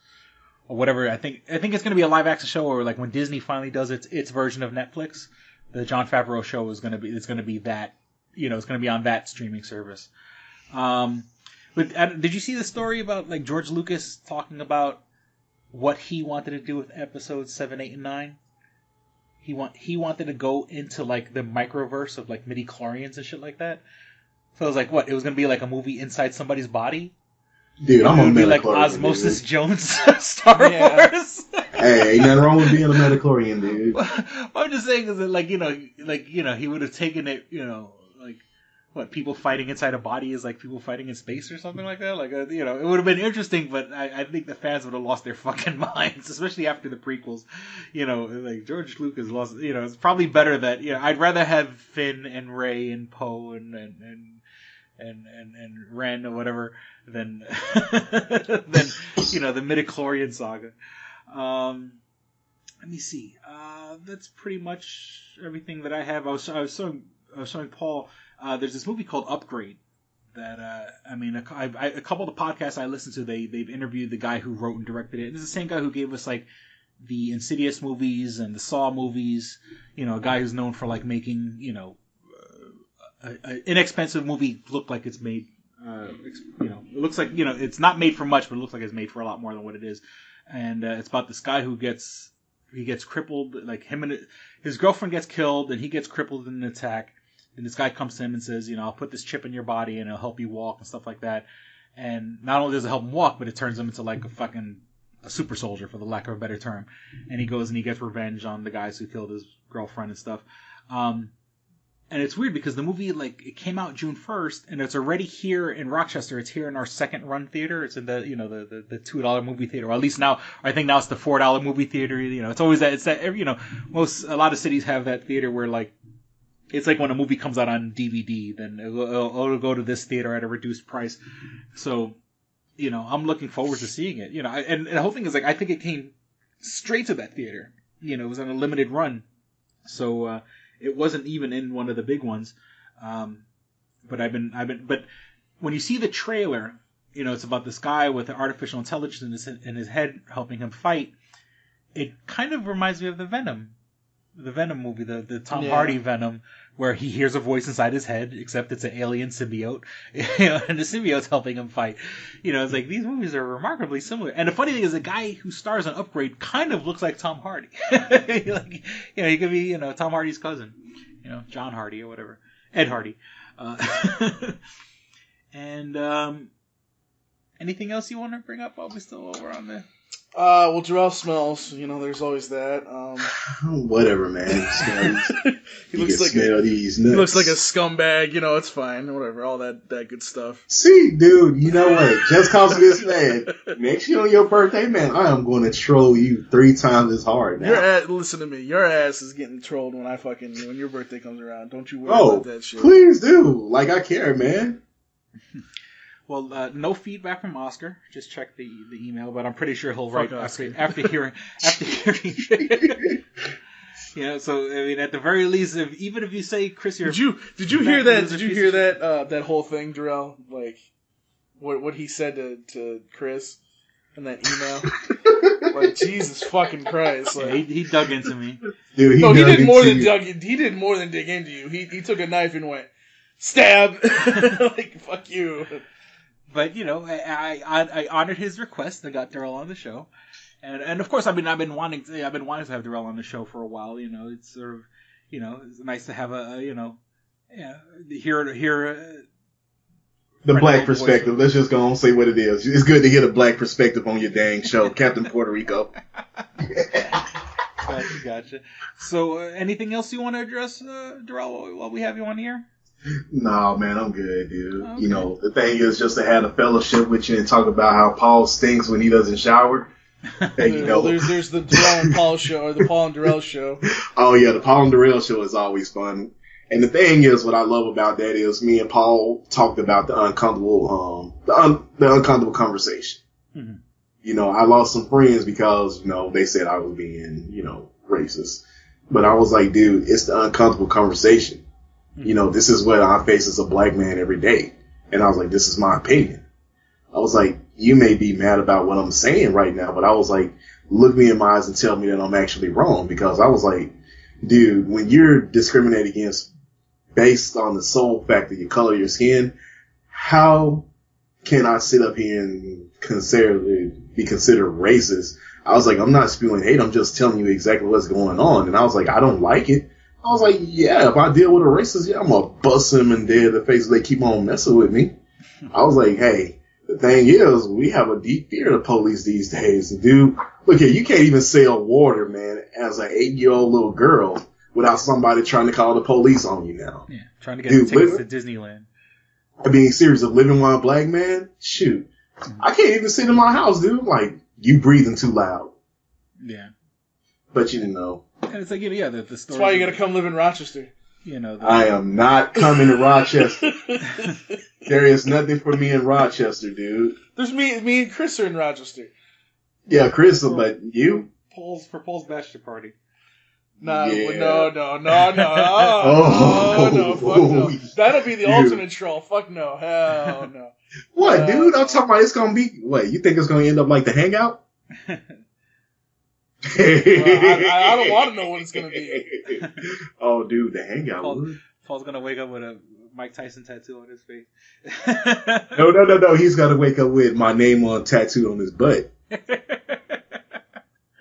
or whatever. I think it's going to be a live action show, or when Disney finally does its version of Netflix, the Jon Favreau show is going to be that. It's going to be on that streaming service. But did you see the story about George Lucas talking about what he wanted to do with episodes 7, 8, and 9? He wanted to go into the microverse of midi-chlorians and shit like that. So it was what? It was gonna be a movie inside somebody's body. Dude, I'm a midi-chlorian. It would be Osmosis Jones Star Wars. Hey, ain't nothing wrong with being a midi-chlorian, dude. What I'm just saying is that he would have taken it, what, people fighting inside a body is people fighting in space or something like that? It would have been interesting, but I think the fans would have lost their fucking minds, especially after the prequels. George Lucas lost, it's probably better that, I'd rather have Finn and Rey and Poe and Ren or whatever than, the midichlorian saga. Let me see. That's pretty much everything that I have. I was showing Paul, there's this movie called Upgrade that, a couple of the podcasts I listened to, they've interviewed the guy who wrote and directed it. This is the same guy who gave us the Insidious movies and the Saw movies, a guy who's known for making, an inexpensive movie look like it's made, it looks like, it's not made for much, but it looks like it's made for a lot more than what it is. and it's about this guy who gets crippled. Like him and his girlfriend gets killed, and he gets crippled in an attack. And this guy comes to him and says, I'll put this chip in your body and it'll help you walk and stuff like that. And not only does it help him walk, but it turns him into like a super soldier, for the lack of a better term. And he goes and he gets revenge on the guys who killed his girlfriend and stuff. And it's weird because the movie, it came out June 1st, and it's already here in Rochester. It's here in our second run theater. It's in the $2 movie theater. Or at least now, I think now it's the $4 movie theater. It's always that. It's that. A lot of cities have that theater where it's like when a movie comes out on DVD, then it'll go to this theater at a reduced price. So, I'm looking forward to seeing it. And the whole thing is I think it came straight to that theater. It was on a limited run, so. It wasn't even in one of the big ones, but but when you see the trailer, it's about this guy with artificial intelligence in his head helping him fight. It kind of reminds me of the Venom movie, the Tom Hardy Venom, where he hears a voice inside his head, except it's an alien symbiote, and the symbiote's helping him fight. It's like these movies are remarkably similar. And the funny thing is, the guy who stars on Upgrade kind of looks like Tom Hardy. He could be, Tom Hardy's cousin, John Hardy or whatever, Ed Hardy. And anything else you want to bring up while we're still over on there? Well, Jarrell smells. There's always that. Whatever, man. He looks like these nuts. He looks like a scumbag. It's fine. Whatever. All that good stuff. See, dude, you know what? Just cause of this, man, next year on your birthday, man, I am going to troll you 3 times as hard now. Listen to me. Your ass is getting trolled when when your birthday comes around. Don't you worry about that shit. Please do. I care, man. Well, no feedback from Oscar. Just check the email, but I'm pretty sure he'll write after hearing. So I mean, at the very least, even if you say, Chris, did you hear that? Did you hear that? That whole thing, Jarrell? What he said to Chris in that email? Jesus fucking Christ! He dug into me. Dude, he did more than dug. He did more than dig into you. He took a knife and went stab. Fuck you. But I honored his request. I got Darrell on the show, and of course, I've been wanting to have Darrell on the show for a while. It's sort of, it's nice to have hear the black perspective. Let's just go and say what it is. It's good to hear the black perspective on your dang show, Captain Puerto Rico. Gotcha. So, anything else you want to address, Darrell, while we have you on here? No, man, I'm good, dude. Okay. The thing is just to have a fellowship with you and talk about how Paul stinks when he doesn't shower. There's the Darrell and Paul show, or the Paul and Darrell show. Oh, yeah, the Paul and Darrell show is always fun. And the thing is, what I love about that is me and Paul talked about the uncomfortable, the uncomfortable conversation. Mm-hmm. I lost some friends because, they said I was being, racist. But I was like, dude, it's the uncomfortable conversation. This is what I face as a black man every day. And I was like, this is my opinion. I was like, you may be mad about what I'm saying right now, but I was like, look me in my eyes and tell me that I'm actually wrong. Because I was like, dude, when you're discriminated against based on the sole fact that you color your skin, how can I sit up here and be considered racist? I was like, I'm not spewing hate. I'm just telling you exactly what's going on. And I was like, I don't like it. I was like, yeah, if I deal with a racist, I'm going to bust him in dead in the face if they keep on messing with me. I was like, hey, the thing is, we have a deep fear of the police these days. Dude, look here, you can't even sell water, man, as an 8-year-old little girl without somebody trying to call the police on you now. Yeah, trying to get tickets to Disneyland. I mean, serious of living while a black man? Shoot. Mm-hmm. I can't even sit in my house, dude. You breathing too loud. Yeah. But you didn't know. And it's like, the story. That's why you got to come live in Rochester. I am not coming to Rochester. There is nothing for me in Rochester, dude. There's me and Chris are in Rochester. Yeah, Chris, but you? Paul's bachelor party. No. Oh, fuck no. That'll be the ultimate troll. Fuck no. Hell no. What, dude? I'm talking about it's going to be... What, you think it's going to end up like The Hangout? I don't want to know what it's going to be. Oh, dude, The Hangout. Paul's going to wake up with a Mike Tyson tattoo on his face. No. He's got to wake up with my name on tattooed on his butt.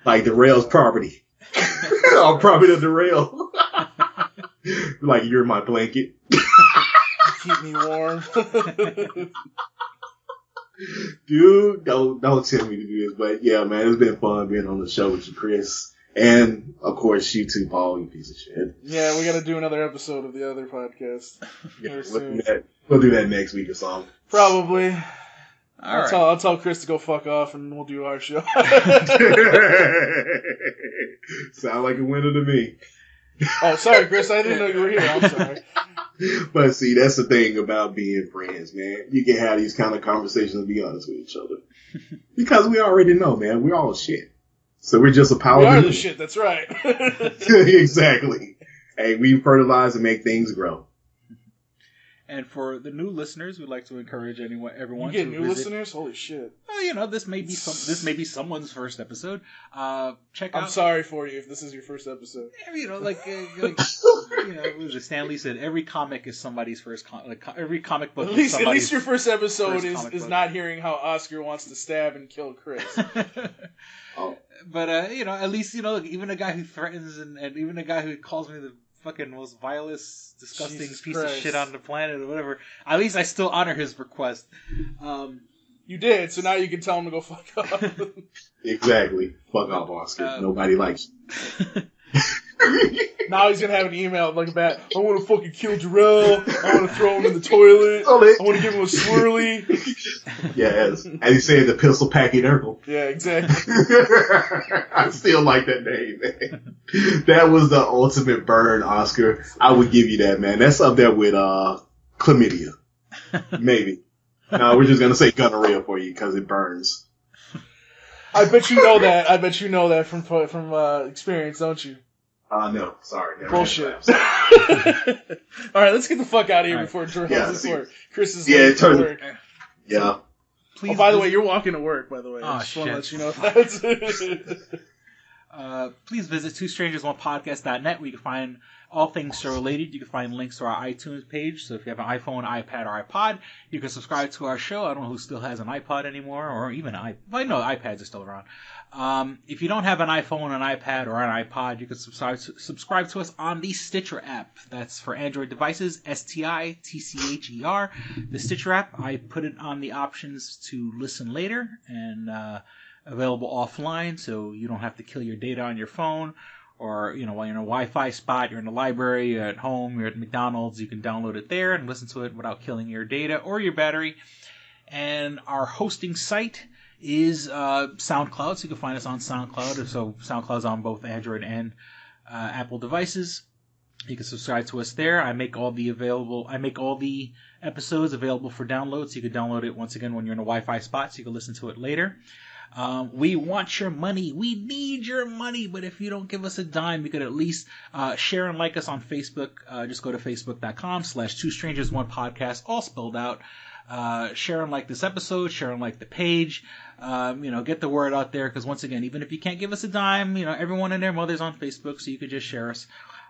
Like Darrell's property. Or property of Darrell. Like, you're my blanket. Keep me warm. Dude, don't tell me to do this. But yeah, man, it's been fun being on the show with you, Chris. And, of course, you too, Paul, you piece of shit. Yeah, we got to do another episode of the other podcast. Yeah, we'll do that next week or something. Probably. I'll tell Chris to go fuck off, and we'll do our show. Sound like a winner to me. Oh, sorry, Chris. I didn't know you were here. I'm sorry. But see, that's the thing about being friends, man. You can have these kind of conversations and be honest with each other. Because we already know, man. We're all shit. So we're just a power. We are the shit, that's right. Exactly. Hey, we fertilize and make things grow. And for the new listeners, we'd like to encourage everyone. You get to new visit. listeners? Holy shit! Well, this may be someone's first episode. Check out. I'm sorry for you if this is your first episode. What was it? Stanley said every comic is somebody's first. Every comic book. At least your first episode is not hearing how Oscar wants to stab and kill Chris. But at least even a guy who threatens and even a guy who calls me the fucking most vilest, disgusting piece of shit on the planet or whatever. At least I still honor his request. You did, so now you can tell him to go fuck off. Exactly. Fuck off, Oscar. Nobody likes you. Now he's gonna have an email like that. I want to fucking kill Darrell. I want to throw him in the toilet. I want to give him a swirly. Yeah, as he said, the pistol packing Urkel. Yeah, exactly. I still like that name, man. That was the ultimate burn, Oscar. I would give you that, man. That's up there with chlamydia. Maybe. No, we're just gonna say gonorrhea for you because it burns. I bet you know that. I bet you know that from experience, don't you? No, sorry. Bullshit. All right, let's get the fuck out of here before Darrell's at work. Chris is late to work. Yeah. Please by the way, you're walking to work, by the way. I just want to let you know that. Please visit twostrangersonepodcast.net where you can find all things show related. You can find links to our iTunes page. So if you have an iPhone, iPad, or iPod, you can subscribe to our show. I don't know who still has an iPod anymore, or even an iPad. Well, no, iPads are still around. If you don't have an iPhone, an iPad, or an iPod, you can subscribe to us on the Stitcher app. That's for Android devices, STITCHER. The Stitcher app, I put it on the options to listen later and available offline, so you don't have to kill your data on your phone. Or, while you're in a Wi-Fi spot, you're in the library, you're at home, you're at McDonald's, you can download it there and listen to it without killing your data or your battery. And our hosting site is SoundCloud, so you can find us on SoundCloud. So SoundCloud's on both Android and Apple devices. You can subscribe to us there. I make all the episodes available for download, so you can download it once again when you're in a Wi-Fi spot, so you can listen to it later. We want your money. We need your money. But if you don't give us a dime, you could at least share and like us on Facebook. Just go to facebook.com/twostrangersonePodcast, all spelled out. Share and like this episode. Share and like the page. Get the word out there. Because once again, even if you can't give us a dime, everyone and their mother's on Facebook, so you could just share us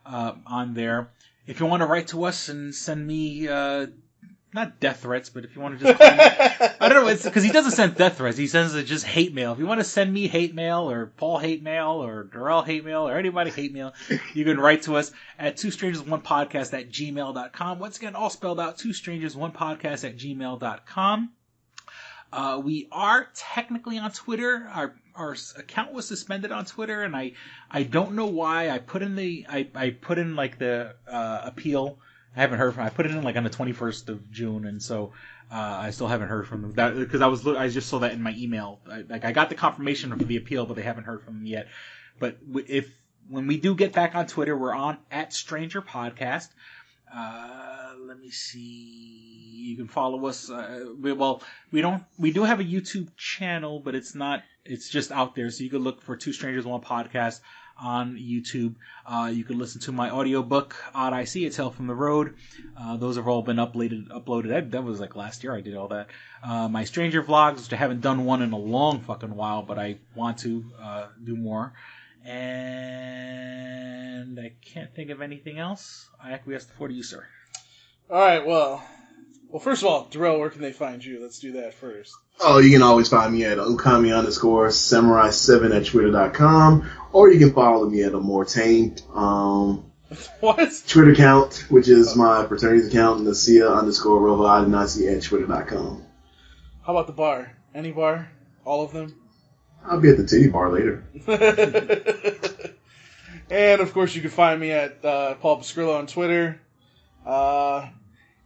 on there. If you want to write to us and send me not death threats, but if you want to just call me, I don't know, it's because he doesn't send death threats. He sends just hate mail. If you want to send me hate mail, or Paul hate mail, or Darrell hate mail, or anybody hate mail, you can write to us at twostrangersonepodcast@gmail.com. Once again, all spelled out, twostrangersonepodcast@gmail.com. We are technically on Twitter. Our account was suspended on Twitter, and I don't know why. I put in the appeal. I haven't heard from him. I put it in on the 21st of June, and so I still haven't heard from them. Because I just saw that in my email. I got the confirmation of the appeal, but they haven't heard from them yet. But when we do get back on Twitter, we're on @Stranger Podcast. Let me see. You can follow us. We do have a YouTube channel, but it's just out there. So you can look for Two Strangers One Podcast on YouTube. You can listen to my audiobook, Odd I See, A Tale from the Road. Those have all been uploaded. That was last year I did all that. My Stranger Vlogs, which I haven't done one in a long fucking while, but I want to do more. And I can't think of anything else. I acquiesce before you, sir. All right, well, Well, first of all, Darrell, where can they find you? Let's do that first. Oh, you can always find me at ukami_samurai7 at twitter.com, or you can follow me at Amortain. What? Twitter account, which is my fraternity's account, and the Sia_Rovo at twitter.com. How about the bar? Any bar? All of them? I'll be at the titty bar later. And, of course, you can find me at Paul Pascrillo on Twitter.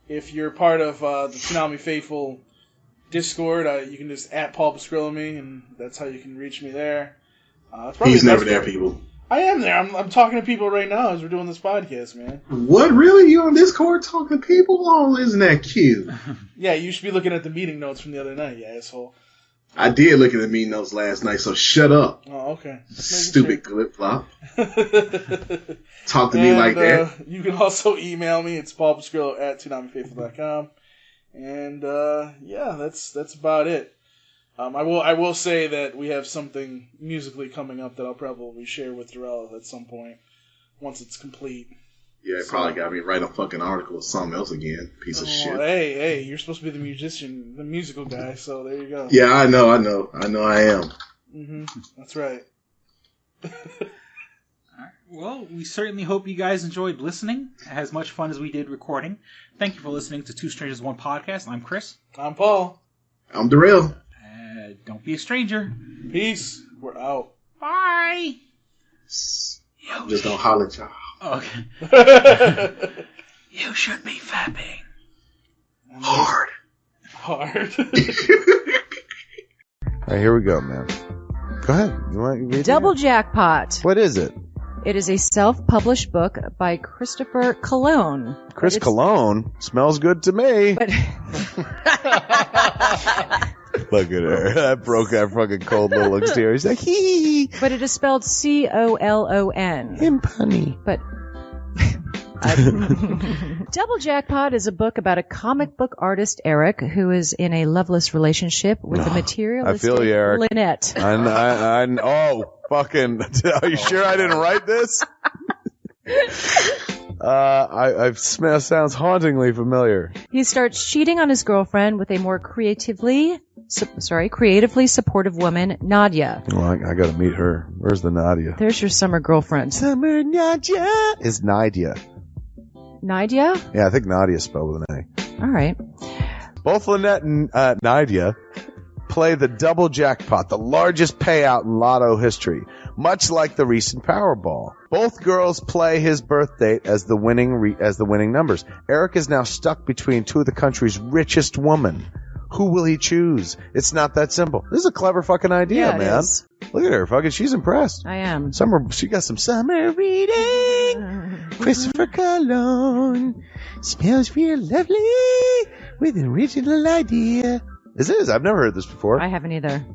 If you're part of the Tsunami Faithful Discord, you can just at Paul Pascrillo me, and that's how you can reach me there. He's never there, people. I am there. I'm talking to people right now as we're doing this podcast, man. What, really? You on Discord talking to people? Oh, isn't that cute? Yeah, you should be looking at the meeting notes from the other night, you asshole. I did look at the meeting notes last night, so shut up. Oh, okay. Stupid flip-flop. Talk to me like that. You can also email me. It's paulpascrillo at tsunamifaithful.com. And, yeah, that's about it. I will say that we have something musically coming up that I'll probably share with Darrell at some point once it's complete. Yeah, probably got me write a fucking article or something else again. Piece of shit. Hey, you're supposed to be the musician, the musical guy, so there you go. Yeah, I know I am. Mm-hmm. That's right. Well, we certainly hope you guys enjoyed listening, as much fun as we did recording. Thank you for listening to Two Strangers, One Podcast. I'm Chris. I'm Paul. I'm Darrell. Don't be a stranger. Peace. We're out. Bye. Just don't holler at y'all. Okay. You should be fapping. Hard. All right, here we go, man. Go ahead. You want to read Double Jackpot. What is it? It is a self-published book by Christopher Cologne. Chris Cologne smells good to me. But look at her. That broke that fucking cold little exterior. He's like, hee. But it is spelled Colon. Him punny. But Double Jackpot is a book about a comic book artist, Eric, who is in a loveless relationship with a materialistic I feel you, Eric. Lynette. Oh, fucking. Are you sure I didn't write this? Sounds hauntingly familiar. He starts cheating on his girlfriend with a more creatively supportive woman, Nadia. Well, I gotta meet her. Where's the Nadia? There's your summer girlfriend. Summer Nadia is Nadia. Nadia? Yeah, I think Nadia spelled with an A. All right. Both Lynette and Nadia play the double jackpot, the largest payout in lotto history, much like the recent Powerball. Both girls play his birth date as the winning numbers. Eric is now stuck between two of the country's richest women. Who will he choose? It's not that simple. This is a clever fucking idea, man. Is. Look at her, fucking. She's impressed. I am. She got some summer reading. Christopher Cologne smells real lovely with an original idea. This is. I've never heard this before. I haven't either.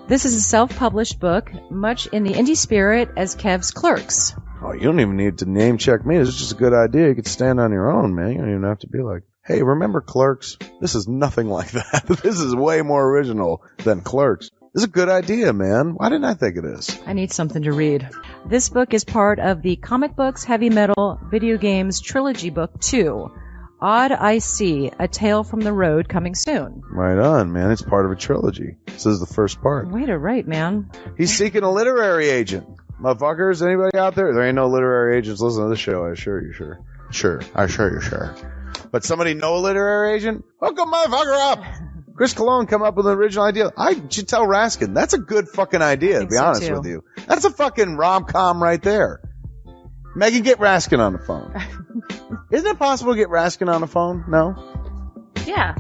This is a self-published book, much in the indie spirit as Kev's Clerks. Oh, you don't even need to name check me. This is just a good idea. You could stand on your own, man. You don't even have to be like, hey, remember Clerks? This is nothing like that. This is way more original than Clerks. This is a good idea, man. Why didn't I think of this? I need something to read. This book is part of the Comic Books, Heavy Metal, Video Games Trilogy Book 2. Odd I See, A Tale from the Road, coming soon. Right on, man. It's part of a trilogy. This is the first part. Way to write, man. He's seeking a literary agent. Motherfuckers, anybody out there? There ain't no literary agents listening to this show, I assure you, sure. Sure. I assure you, sure. But somebody know a literary agent? Hook a motherfucker up! Chris Cologne come up with an original idea. I should tell Raskin. That's a good fucking idea, to be honest with you. That's a fucking rom-com right there. Megan, get Raskin on the phone. Isn't it possible to get Raskin on the phone? No? Yeah.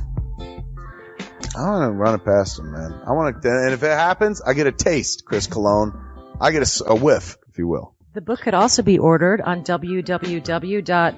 I want to run it past him, man. And if it happens, I get a taste, Chris Cologne. I get a whiff, if you will. The book could also be ordered on www.lulu.com.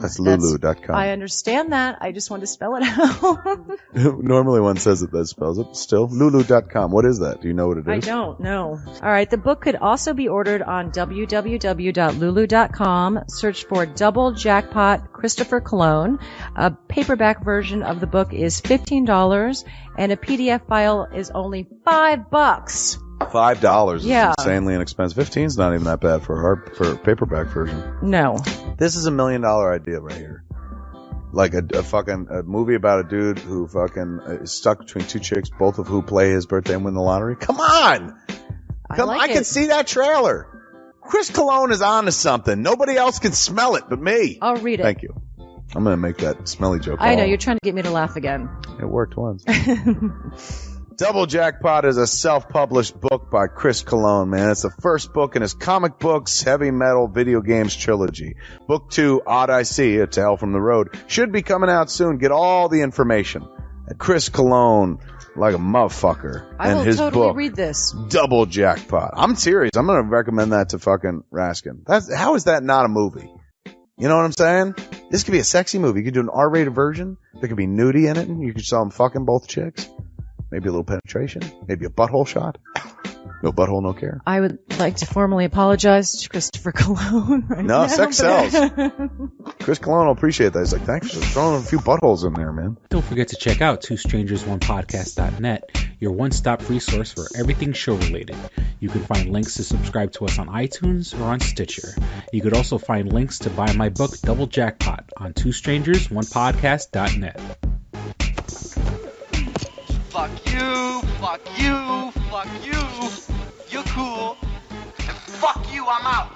That's lulu.com. I understand that. I just want to spell it out. Normally one says it, that spells it. Still, lulu.com. What is that? Do you know what it is? I don't know. All right. The book could also be ordered on www.lulu.com. Search for Double Jackpot Christopher Cologne. A paperback version of the book is $15, and a PDF file is only $5. $5 is Yeah. insanely inexpensive. 15's not even that bad for a paperback version. No. This is $1 million idea right here. Like a fucking a movie about a dude who fucking is stuck between two chicks, both of who play his birthday and win the lottery. Come on! I can see that trailer. Chris Cologne is on to something. Nobody else can smell it but me. I'll read it. Thank you. I'm going to make that smelly joke. I know, you're trying to get me to laugh again. It worked once. Double Jackpot is a self-published book by Chris Cologne, man. It's the first book in his comic books, heavy metal, video games trilogy. Book 2, Odd I See, A Tale from the Road, should be coming out soon. Get all the information at Chris Cologne, like a motherfucker. I will his totally book, read this. Double Jackpot. I'm serious. I'm going to recommend that to fucking Raskin. How is that not a movie? You know what I'm saying? This could be a sexy movie. You could do an R-rated version. There could be nudie in it, and you could show them fucking both chicks. Maybe a little penetration. Maybe a butthole shot. No butthole, no care. I would like to formally apologize to Christopher Cologne. No, sex sells. Chris Cologne will appreciate that. He's like, thanks for throwing a few buttholes in there, man. Don't forget to check out twostrangersonepodcast.net, your one-stop resource for everything show-related. You can find links to subscribe to us on iTunes or on Stitcher. You could also find links to buy my book, Double Jackpot, on twostrangersonepodcast.net. Fuck you, fuck you, fuck you. You're cool. And fuck you, I'm out.